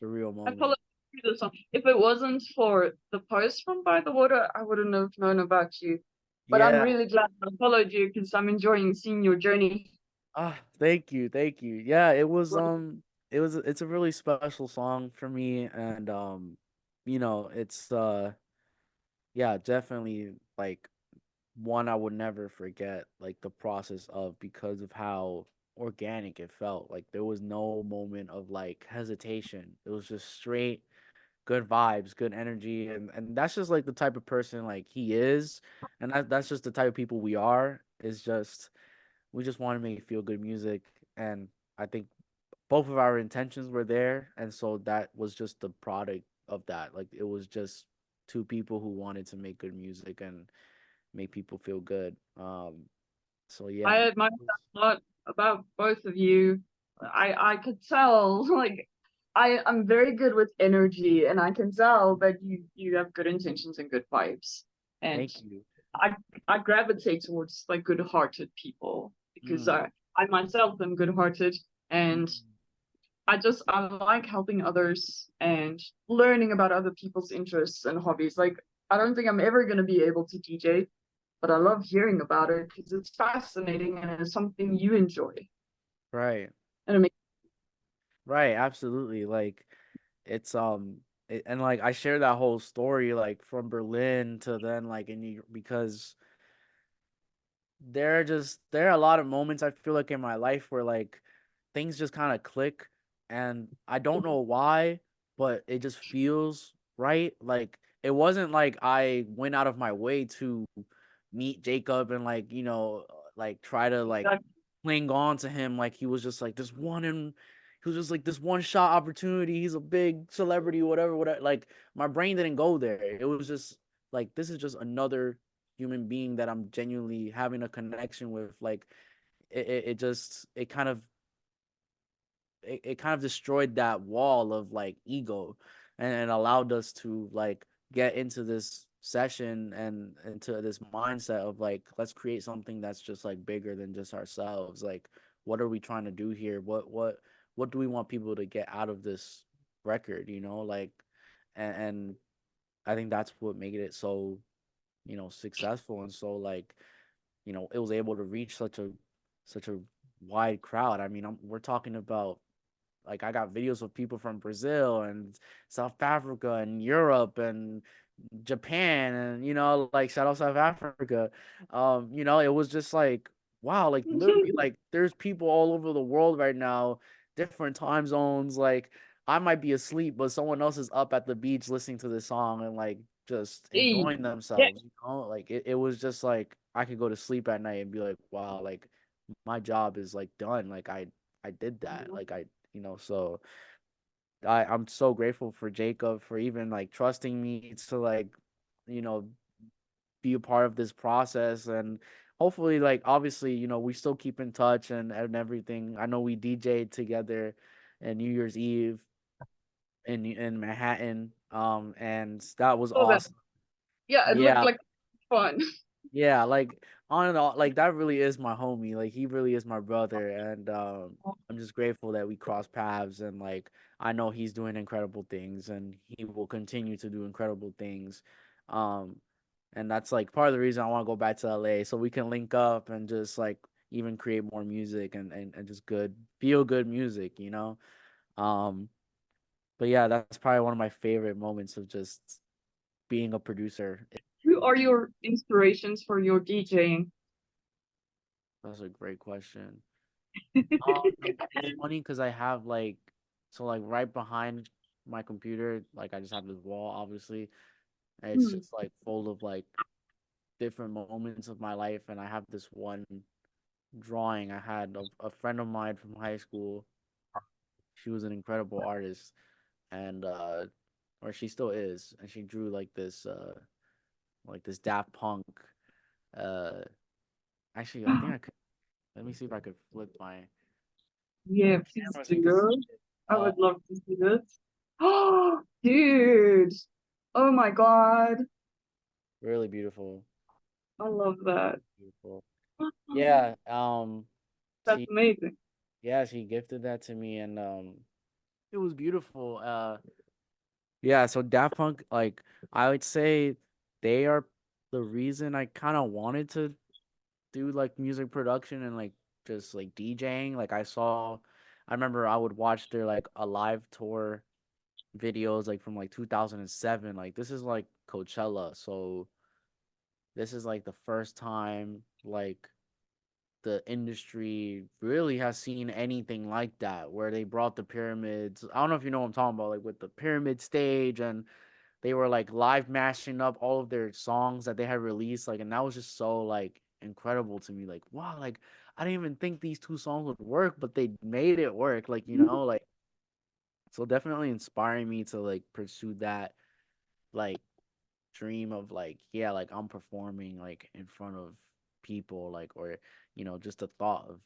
a real I moment. followed the song. If it wasn't for the post from By the Water, I wouldn't have known about you. But I'm Yeah. really glad I followed you because I'm enjoying seeing your journey. Thank you, thank you. Yeah, it's a really special song for me, and it's yeah, definitely like one I would never forget, like the process of, because of how organic it felt. Like there was no moment of like hesitation. It was just straight good vibes, good energy, and that's just like the type of person like he is, and that's just the type of people we are. Is just we just want to make feel good music, and I think both of our intentions were there, and so that was just the product of that. Like it was just two people who wanted to make good music and make people feel good. So yeah, I admire that a lot about both of you. I could tell, like, I'm very good with energy, and I can tell that you have good intentions and good vibes. And thank you. I I gravitate towards like good-hearted people because Mm, I myself am good-hearted, and mm, I like helping others and learning about other people's interests and hobbies. Like I don't think I'm ever gonna be able to DJ, but I love hearing about it because it's fascinating and it's something you enjoy. right, And it makes right, absolutely. Like it's and like I share that whole story like from Berlin to then like in New York because there are a lot of moments I feel like in my life where like things just kind of click, and I don't know why, but it just feels right. Like it wasn't like I went out of my way to meet Jacob and like like try to like that cling on to him like he was just like this one, and he was just like this one shot opportunity. He's a big celebrity, whatever. Like my brain didn't go there. It was just like this is just another human being that I'm genuinely having a connection with. Like it just it kind of destroyed that wall of like ego, and allowed us to like get into this session and into this mindset of like let's create something that's just like bigger than just ourselves. Like what are we trying to do here? What do we want people to get out of this record, like and I think that's what made it so successful, and so like it was able to reach such a wide crowd. I mean, we're talking about like I got videos of people from Brazil and South Africa and Europe and Japan and like shout out South Africa. It was just like wow, like literally like there's people all over the world right now, different time zones. Like I might be asleep, but someone else is up at the beach listening to this song and like just Hey, enjoying yeah. themselves, Like it was just like I could go to sleep at night and be like, wow, like my job is like done. Like I did that. Like so I'm so grateful for Jacob for even like trusting me to like, you know, be a part of this process and hopefully like obviously, we still keep in touch and everything. I know we DJed together and New Year's Eve in Manhattan. And that was Oh, that awesome. yeah, it looked Yeah, like fun. yeah, like on and on, like that really is my homie. Like he really is my brother, and I'm just grateful that we crossed paths. And like I know he's doing incredible things, and he will continue to do incredible things. Um, and that's like part of the reason I want to go back to LA so we can link up and just like even create more music and just good feel good music. Um, but yeah, that's probably one of my favorite moments of just being a producer. Who are your inspirations for your DJing? That's a great question. It's funny because I have like so like right behind my computer, like I just have this wall, obviously, and it's Hmm. just like full of like different moments of my life, and I have this one drawing I had of a friend of mine from high school. She was an incredible artist, and or she still is, and she drew like this Daft Punk. Uh, Actually, I think I could. Let me see if I could flip my Yeah, please camera so you can see do. it. I would love to see this. Oh, dude. Oh my God. Really beautiful. I love that. Beautiful. Yeah, That's she amazing. yeah, she gifted that to me and it was beautiful. Yeah, so Daft Punk, like I would say they are the reason I kind of wanted to do like music production and like just like DJing. Like I remember I would watch their like a live tour videos like from like 2007. Like this is like Coachella, so this is like the first time like the industry really has seen anything like that where they brought the pyramids. I don't know if you know what I'm talking about, like with the pyramid stage and they were like live mashing up all of their songs that they had released, like, and that was just so like incredible to me. Like, wow, like I didn't even think these two songs would work, but they made it work, like, like so definitely inspiring me to like pursue that like dream of like yeah like I'm performing like in front of people like or just the thought of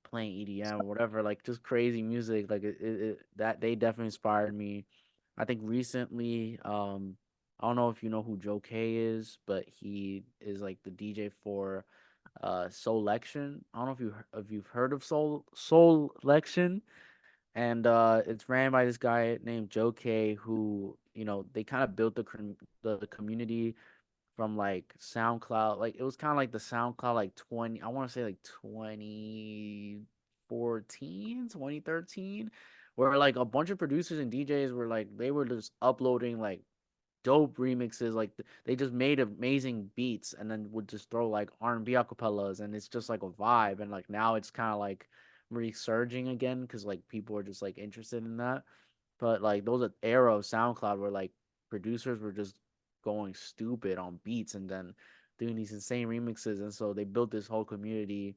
playing EDM or whatever like just crazy music like that they definitely inspired me. I think recently I don't know if you know who Joe K is, but he is like the DJ for Soul Lection. I don't know if you've heard of Soul Lection, and it's ran by this guy named Joe K, who they kind of built the community from like SoundCloud. Like it was kind of like the SoundCloud like 20, I want to say like 2014, 2013, where like a bunch of producers and DJs were like they were just uploading like dope remixes like they just made amazing beats and then would just throw like R&B acapellas and it's just like a vibe and like now it's kind of like resurging again because like people are just like interested in that. But like those are era of SoundCloud where like producers were just going stupid on beats and then doing these insane remixes, and so they built this whole community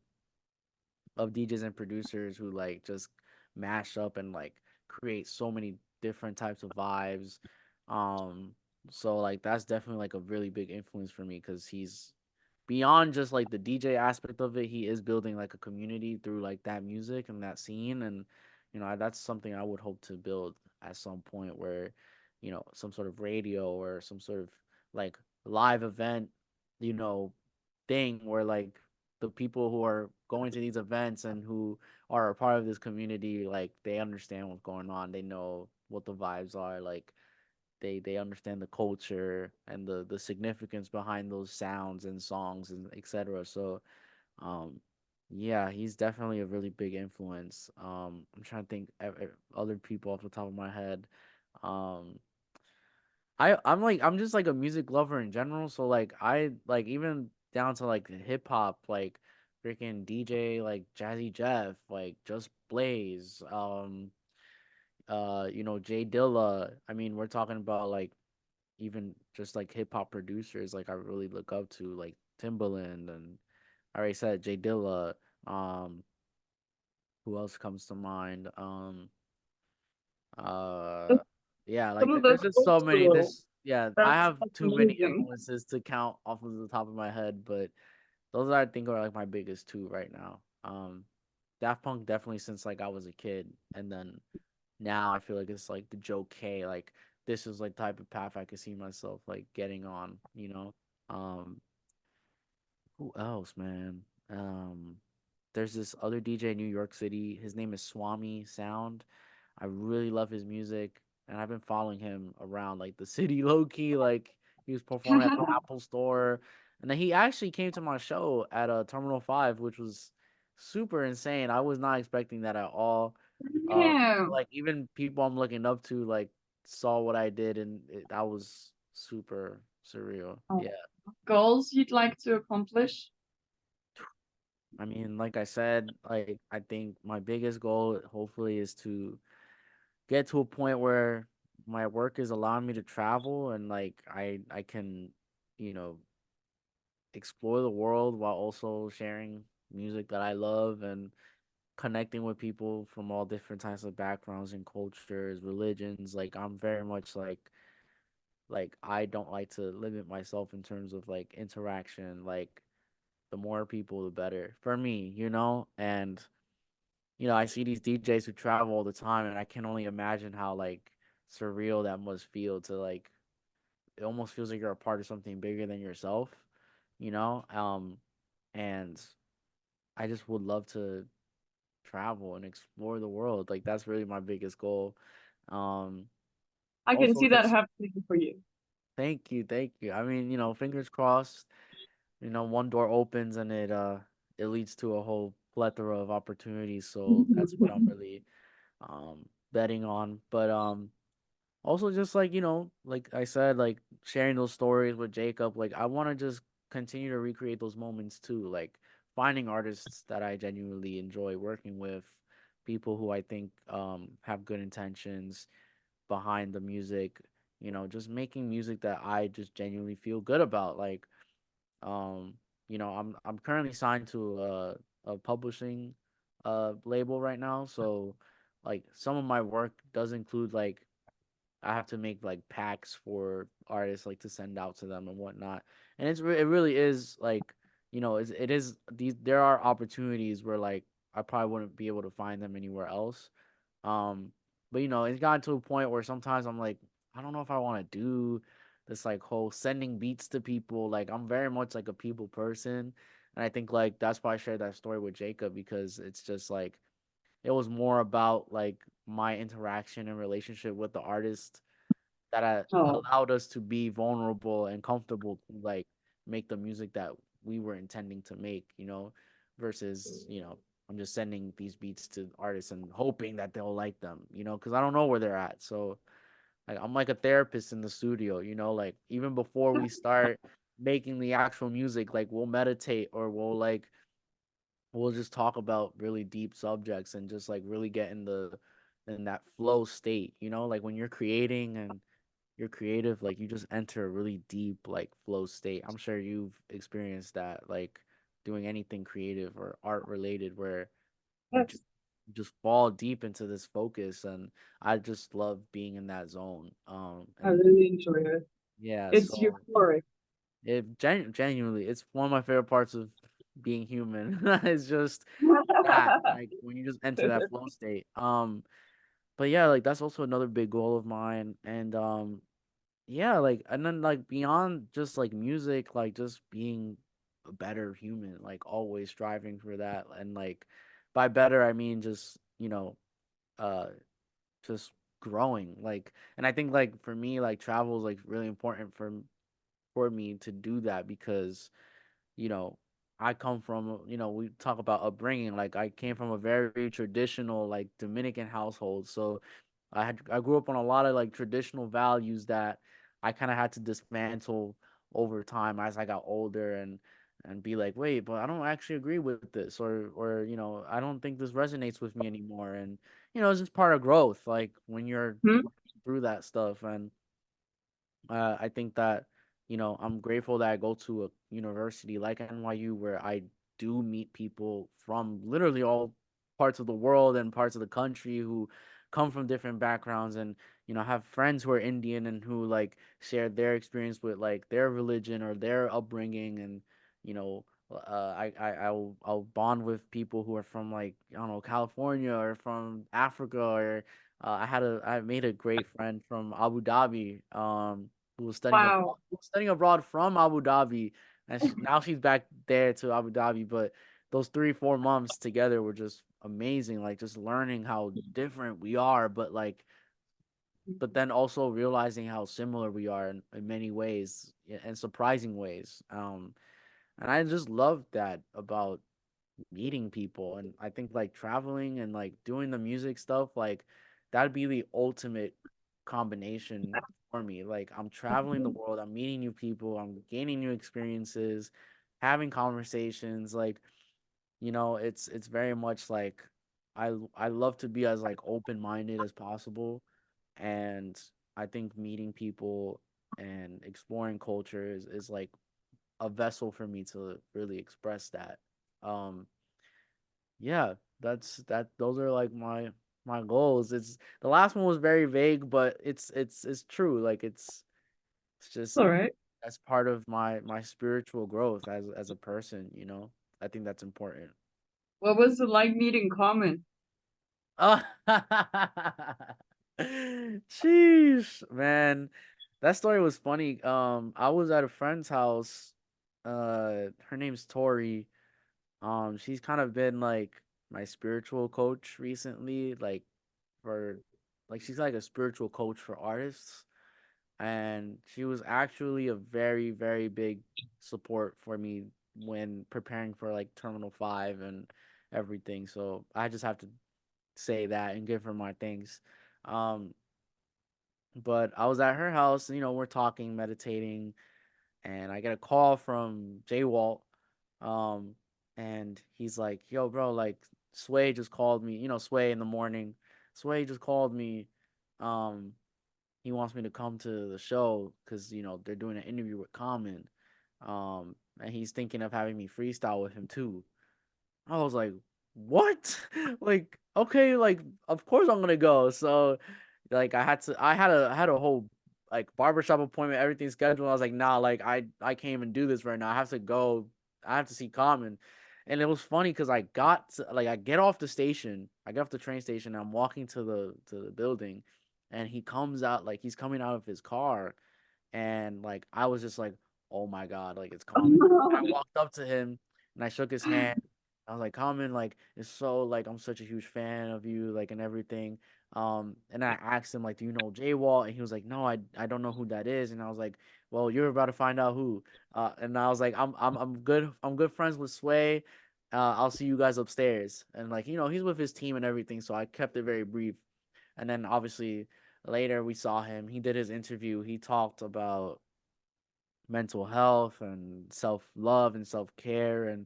of DJs and producers who like just mash up and like create so many different types of vibes. Um, so like that's definitely like a really big influence for me because he's beyond just like the DJ aspect of it, he is building like a community through like that music and that scene. And, that's something I would hope to build at some point where, some sort of radio or some sort of like live event, you know, thing where like the people who are going to these events and who are a part of this community, like they understand what's going on. They know what the vibes are. Like they understand the culture and the significance behind those sounds and songs and etc. So um Yeah, he's definitely a really big influence. I'm trying to think other people off the top of my head. Um, I'm just like a music lover in general, so like I like even down to like hip hop, like freaking DJ like Jazzy Jeff, like Just Blaze, Jay Dilla. I mean, we're talking about like even just like hip hop producers like I really look up to, like Timbaland, and I already said Jay Dilla. Um, who else comes to mind? Uh, yeah, Some like of there's those just old so many. school, I that's have that's too many amazing. influences to count off of the top of my head, but those I think are like my biggest two right now. Daft Punk definitely since like I was a kid, and then now I feel like it's like the Joe K. Like this is like type of path I could see myself like getting on. Um, who else, man? There's this other DJ in New York City. His name is Swami Sound. I really love his music, and I've been following him around like the city low key. Like he was performing at the Apple Store, and then he actually came to my show at Terminal Five, which was super insane. I was not expecting that at all. Yeah. Like even people I'm looking up to like saw what I did, and that was super surreal. Oh, Yeah. goals you'd like to accomplish? I mean, like I said, like I think my biggest goal hopefully is to get to a point where my work is allowing me to travel and like I can, you know, explore the world while also sharing music that I love and connecting with people from all different types of backgrounds and cultures, religions. Like I'm very much like I don't like to limit myself in terms of like interaction. Like the more people the better for me, and I see these DJs who travel all the time, and I can only imagine how like surreal that must feel to like. It almost feels like you're a part of something bigger than yourself, you know. And I just would love to travel and explore the world. Like that's really my biggest goal. Um, I can Also, see that just happening for you. thank you, thank you. I mean, fingers crossed. One door opens and it leads to a whole plethora of opportunities. So that's what I'm really betting on. But also just like, like I said, like sharing those stories with Jacob, like I want to just continue to recreate those moments too, like finding artists that I genuinely enjoy working with, people who I think have good intentions behind the music, just making music that I just genuinely feel good about. Like um, I'm currently signed to a publishing label right now, so like some of my work does include like I have to make like packs for artists like to send out to them and whatnot. And it really is like, it is these there are opportunities where like I probably wouldn't be able to find them anywhere else. Um, but it's gotten to a point where sometimes I'm like, I don't know if I want to do this like whole sending beats to people. Like I'm very much like a people person. And I think like that's why I shared that story with Jacob, because it's just like it was more about like my interaction and relationship with the artist that Oh, allowed us to be vulnerable and comfortable to like make the music that we were intending to make, versus, I'm just sending these beats to artists and hoping that they'll like them, because I don't know where they're at. So like I'm like a therapist in the studio, like even before we start making the actual music, like we'll meditate or we'll just talk about really deep subjects and just like really get in that flow state, like when you're creating and you're creative, like you just enter a really deep like flow state. I'm sure you've experienced that, like doing anything creative or art related, where you yes, just fall deep into this focus, and I just love being in that zone. I And really enjoy it. yeah, It's so euphoric. genuinely, it's one of my favorite parts of being human. It's just that, like when you just enter that flow state. But yeah, like that's also another big goal of mine, and yeah, like and then like beyond just like music, like just being a better human, like always striving for that, and like by better I mean just uh just growing, like. And I think like for me, like travel is like really important for me to do that, because you know I come from, we talk about upbringing. Like I came from a very traditional, like Dominican household. So I grew up on a lot of like traditional values that I kind of had to dismantle over time as I got older and be like, wait, but I don't actually agree with this, or I don't think this resonates with me anymore. And it's just part of growth. Like when you're Hmm? through that stuff. And I think that, I'm grateful that I go to a university like NYU where I do meet people from literally all parts of the world and parts of the country who come from different backgrounds, and, have friends who are Indian and who like share their experience with like their religion or their upbringing. And, you know, I'll bond with people who are from like, I don't know, California or from Africa, or I made a great friend from Abu Dhabi. Who was Wow. studying abroad from Abu Dhabi, and now she's back there to Abu Dhabi. But those 3 4 months together were just amazing. Like just learning how different we are, but then also realizing how similar we are in many ways, and surprising ways. And I just love that about meeting people. And I think like traveling and like doing the music stuff, like that'd be the ultimate combination for me. Like I'm traveling the world, I'm meeting new people, I'm gaining new experiences, having conversations. Like, it's very much like I love to be as like open-minded as possible. And I think meeting people and exploring culture is like a vessel for me to really express that. Um yeah, those are like my goals. It's the last one was very vague, but it's true. Like it's just All right. that's part of my spiritual growth as a person, I think that's important. What was it like meeting Carmen? Oh, jeez, man. That story was funny. I was at a friend's house. Her name's Tori. She's kind of been like my spiritual coach recently, like for like she's like a spiritual coach for artists. And she was actually a very, very big support for me when preparing for like Terminal 5 and everything. So I just have to say that and give her my thanks. Um, but I was at her house, we're talking, meditating, and I get a call from Jay Walt. Um, and he's like, "Yo, bro, like Sway just called me. Sway in the morning. Sway just called me. Um, he wants me to come to the show because they're doing an interview with Common. And he's thinking of having me freestyle with him too." I was like, "What?" Like, okay, like of course I'm gonna go. So like I had a whole like barbershop appointment, everything scheduled. I was like, nah, like I can't even do this right now. I have to go. I have to see Common. And it was funny because I get off the station, I get off the train station, and I'm walking to the building, and he comes out, like he's coming out of his car, and like I was just like, oh my god, like it's Common. I walked up to him and I shook his hand. I was like, Common, like it's so like I'm such a huge fan of you, like and everything. And I asked him like, do you know J Wall? And he was like, no, I don't know who that is. And I was like, well, you're about to find out who. And I was like, I'm good friends with Sway. I'll see you guys upstairs. And like he's with his team and everything, so I kept it very brief. And then obviously later we saw him. He did his interview. He talked about mental health and self-love and self-care, and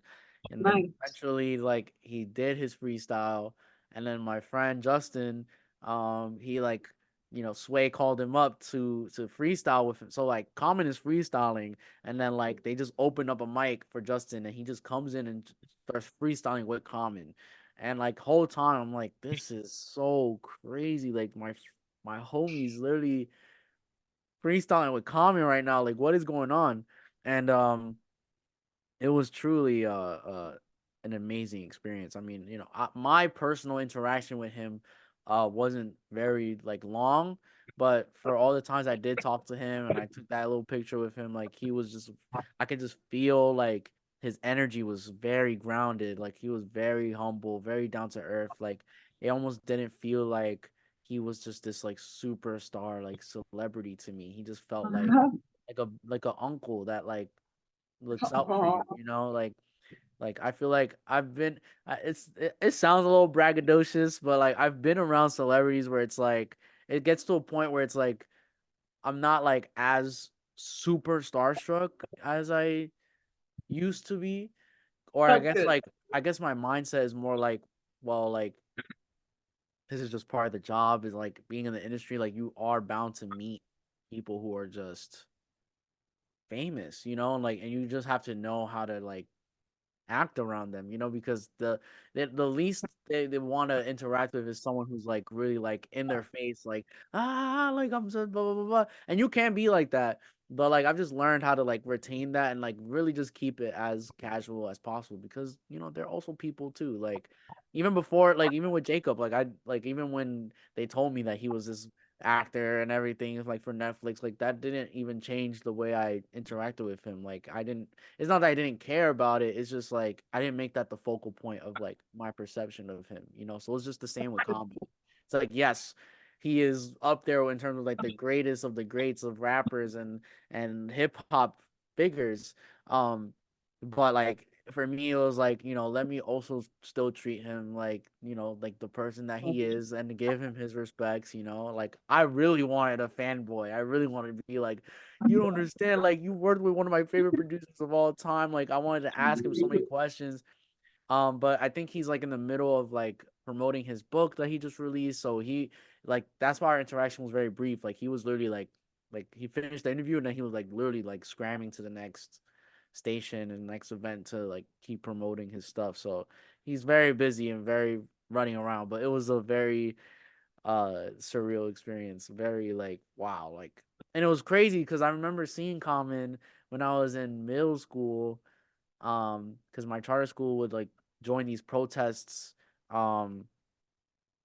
then Nice. eventually like he did his freestyle. And then my friend Justin, he like Sway called him up to freestyle with him. So like Common is freestyling, and then like they just open up a mic for Justin, and he just comes in and starts freestyling with Common. And like whole time I'm like, this is so crazy. Like my homies literally freestyling with Common right now. Like, what is going on? And it was truly an amazing experience. I mean, my personal interaction with him wasn't very like long, but for all the times I did talk to him and I took that little picture with him, like he was just, I could just feel like his energy was very grounded. Like he was very humble, very down to earth. Like it almost didn't feel like he was just this like superstar, like celebrity to me. He just felt like a uncle that like looks out for you, like Like I feel like it sounds a little braggadocious, but like I've been around celebrities where it's like it gets to a point where it's like I'm not like as super starstruck as I used to be, or That's good. I guess my mindset is more like, well, like this is just part of the job. Is like being in the industry, like you are bound to meet people who are just famous, and like and you just have to know how to like act around them, because the least they want to interact with is someone who's like really like in their face, like like I'm so blah blah blah blah. And you can be like that, but like I've just learned how to like retain that and like really just keep it as casual as possible because they're also people too. Like even before, like even with Jacob, like I like even when they told me that he was this actor and everything like for Netflix, like that didn't even change the way I interacted with him. Like I didn't it's not that I didn't care about it. It's just like I didn't make that the focal point of like my perception of him. So it's just the same with comedy. It's like yes, he is up there in terms of like the greatest of the greats of rappers and hip hop figures. Um, but like for me, it was like let me also still treat him like the person that he is and to give him his respects. Like I really wanted a fanboy. I really wanted to be like you don't understand. Like you worked with one of my favorite producers of all time. Like I wanted to ask him so many questions. But I think he's like in the middle of like promoting his book that he just released. So he like that's why our interaction was very brief. Like he was literally like he finished the interview and then he was like literally like scrambling to the next station and next event to like keep promoting his stuff. So he's very busy and very running around. But it was a very surreal experience. Very like wow, like and it was crazy because I remember seeing Common when I was in middle school, because my charter school would like join these protests,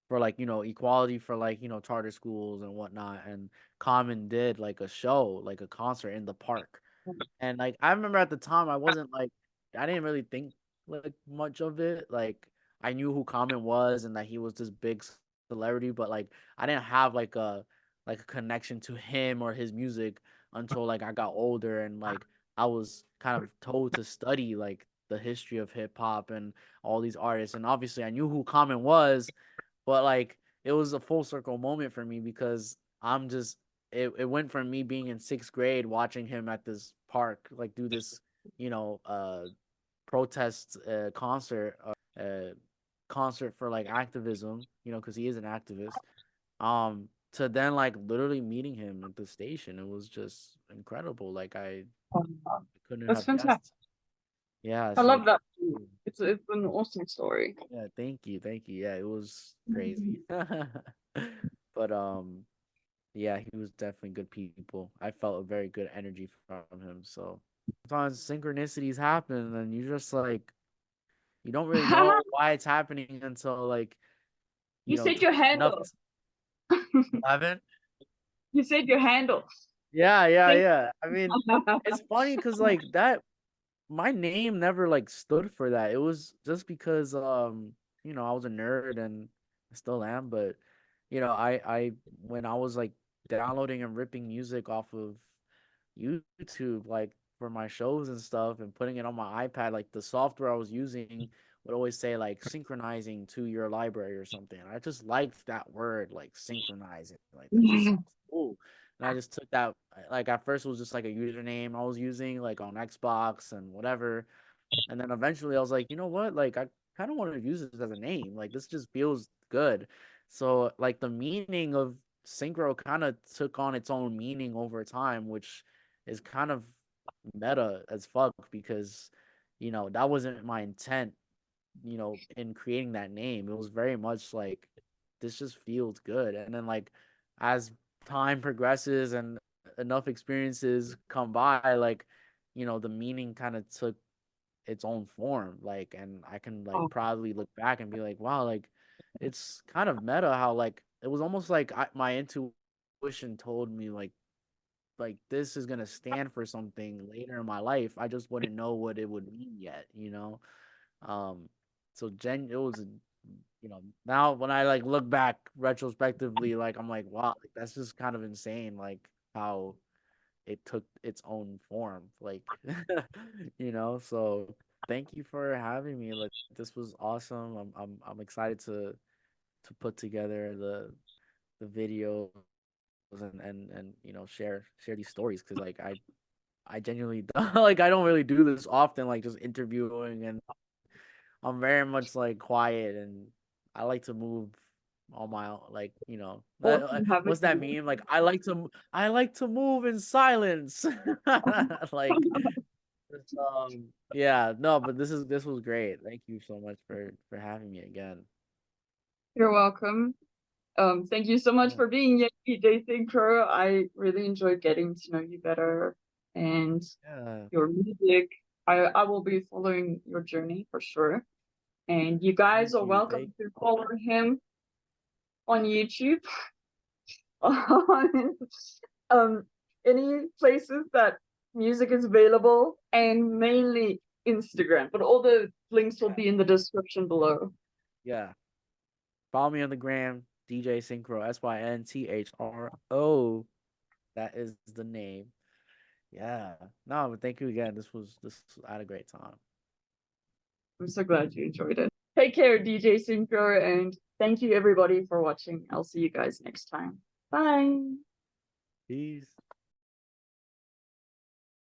for like equality for like charter schools and whatnot, and Common did like a show, like a concert in the park, and like I remember at the time I wasn't like I didn't really think like much of it. Like I knew who Common was and that he was this big celebrity, but like I didn't have like a connection to him or his music until like I got older and like I was kind of told to study like the history of hip hop and all these artists. And obviously I knew who Common was, but like it was a full circle moment for me because I'm just it went from me being in sixth grade watching him at this park like do this you know uh protest uh concert for like activism, because he is an activist, to then like literally meeting him at the station. It was just incredible. Like I couldn't That's have guessed. fantastic. Yeah, I so love that. It's an awesome story. yeah, thank you. Yeah, it was crazy. But yeah, he was definitely good people. I felt a very good energy from him. So sometimes synchronicities happen and you just like you don't really know why it's happening until like, You said your close enough handle. to 11. You said your handle. Yeah, yeah, Think- yeah. I mean, it's funny because like that my name never like stood for that. It was just because I was a nerd and I still am, but I when I was like downloading and ripping music off of YouTube like for my shows and stuff and putting it on my iPad, like the software I was using would always say like synchronizing to your library or something. I just liked that word, like synchronizing. Like that just sounds cool. And I just took that like at first it was just like a username I was using like on Xbox and whatever. And then eventually I was like, you know what? Like I kind of want to use this as a name. Like this just feels good. So like the meaning of synchro kind of took on its own meaning over time, which is kind of meta as fuck because that wasn't my intent, in creating that name. It was very much like this just feels good. And then like as time progresses and enough experiences come by, like the meaning kind of took its own form, like, and I can like Oh, proudly look back and be like wow, like it's kind of meta how like it was almost like my intuition told me like this is gonna stand for something later in my life. I just wouldn't know what it would mean yet. um so it was now when I like look back retrospectively, like I'm like wow, like that's just kind of insane, like how it took its own form, like so thank you for having me. Like this was awesome. I'm excited to put together the videos and you know share these stories because like I genuinely like I don't really do this often like just interviewing and I'm very much like quiet and I like to move on my own, like you know Awesome having what's that you. meme like I like to move in silence like it's, yeah no but this was great. Thank you so much for having me again. You're welcome. Thank you so much Yeah, for being here, DJ Synchro. I really enjoyed getting to know you better and yeah. your music. I will be following your journey for sure. And you guys Thank are you. Thank welcome to follow him on YouTube, on any places that music is available, and mainly Instagram. But all the links will yeah. be in the description below. Yeah. Follow me on the gram, DJ Synchro, Synthro. That is the name. Yeah. No, but thank you again. I had a great time. I'm so glad you enjoyed it. Take care, DJ Synchro, and thank you everybody for watching. I'll see you guys next time. Bye. Peace.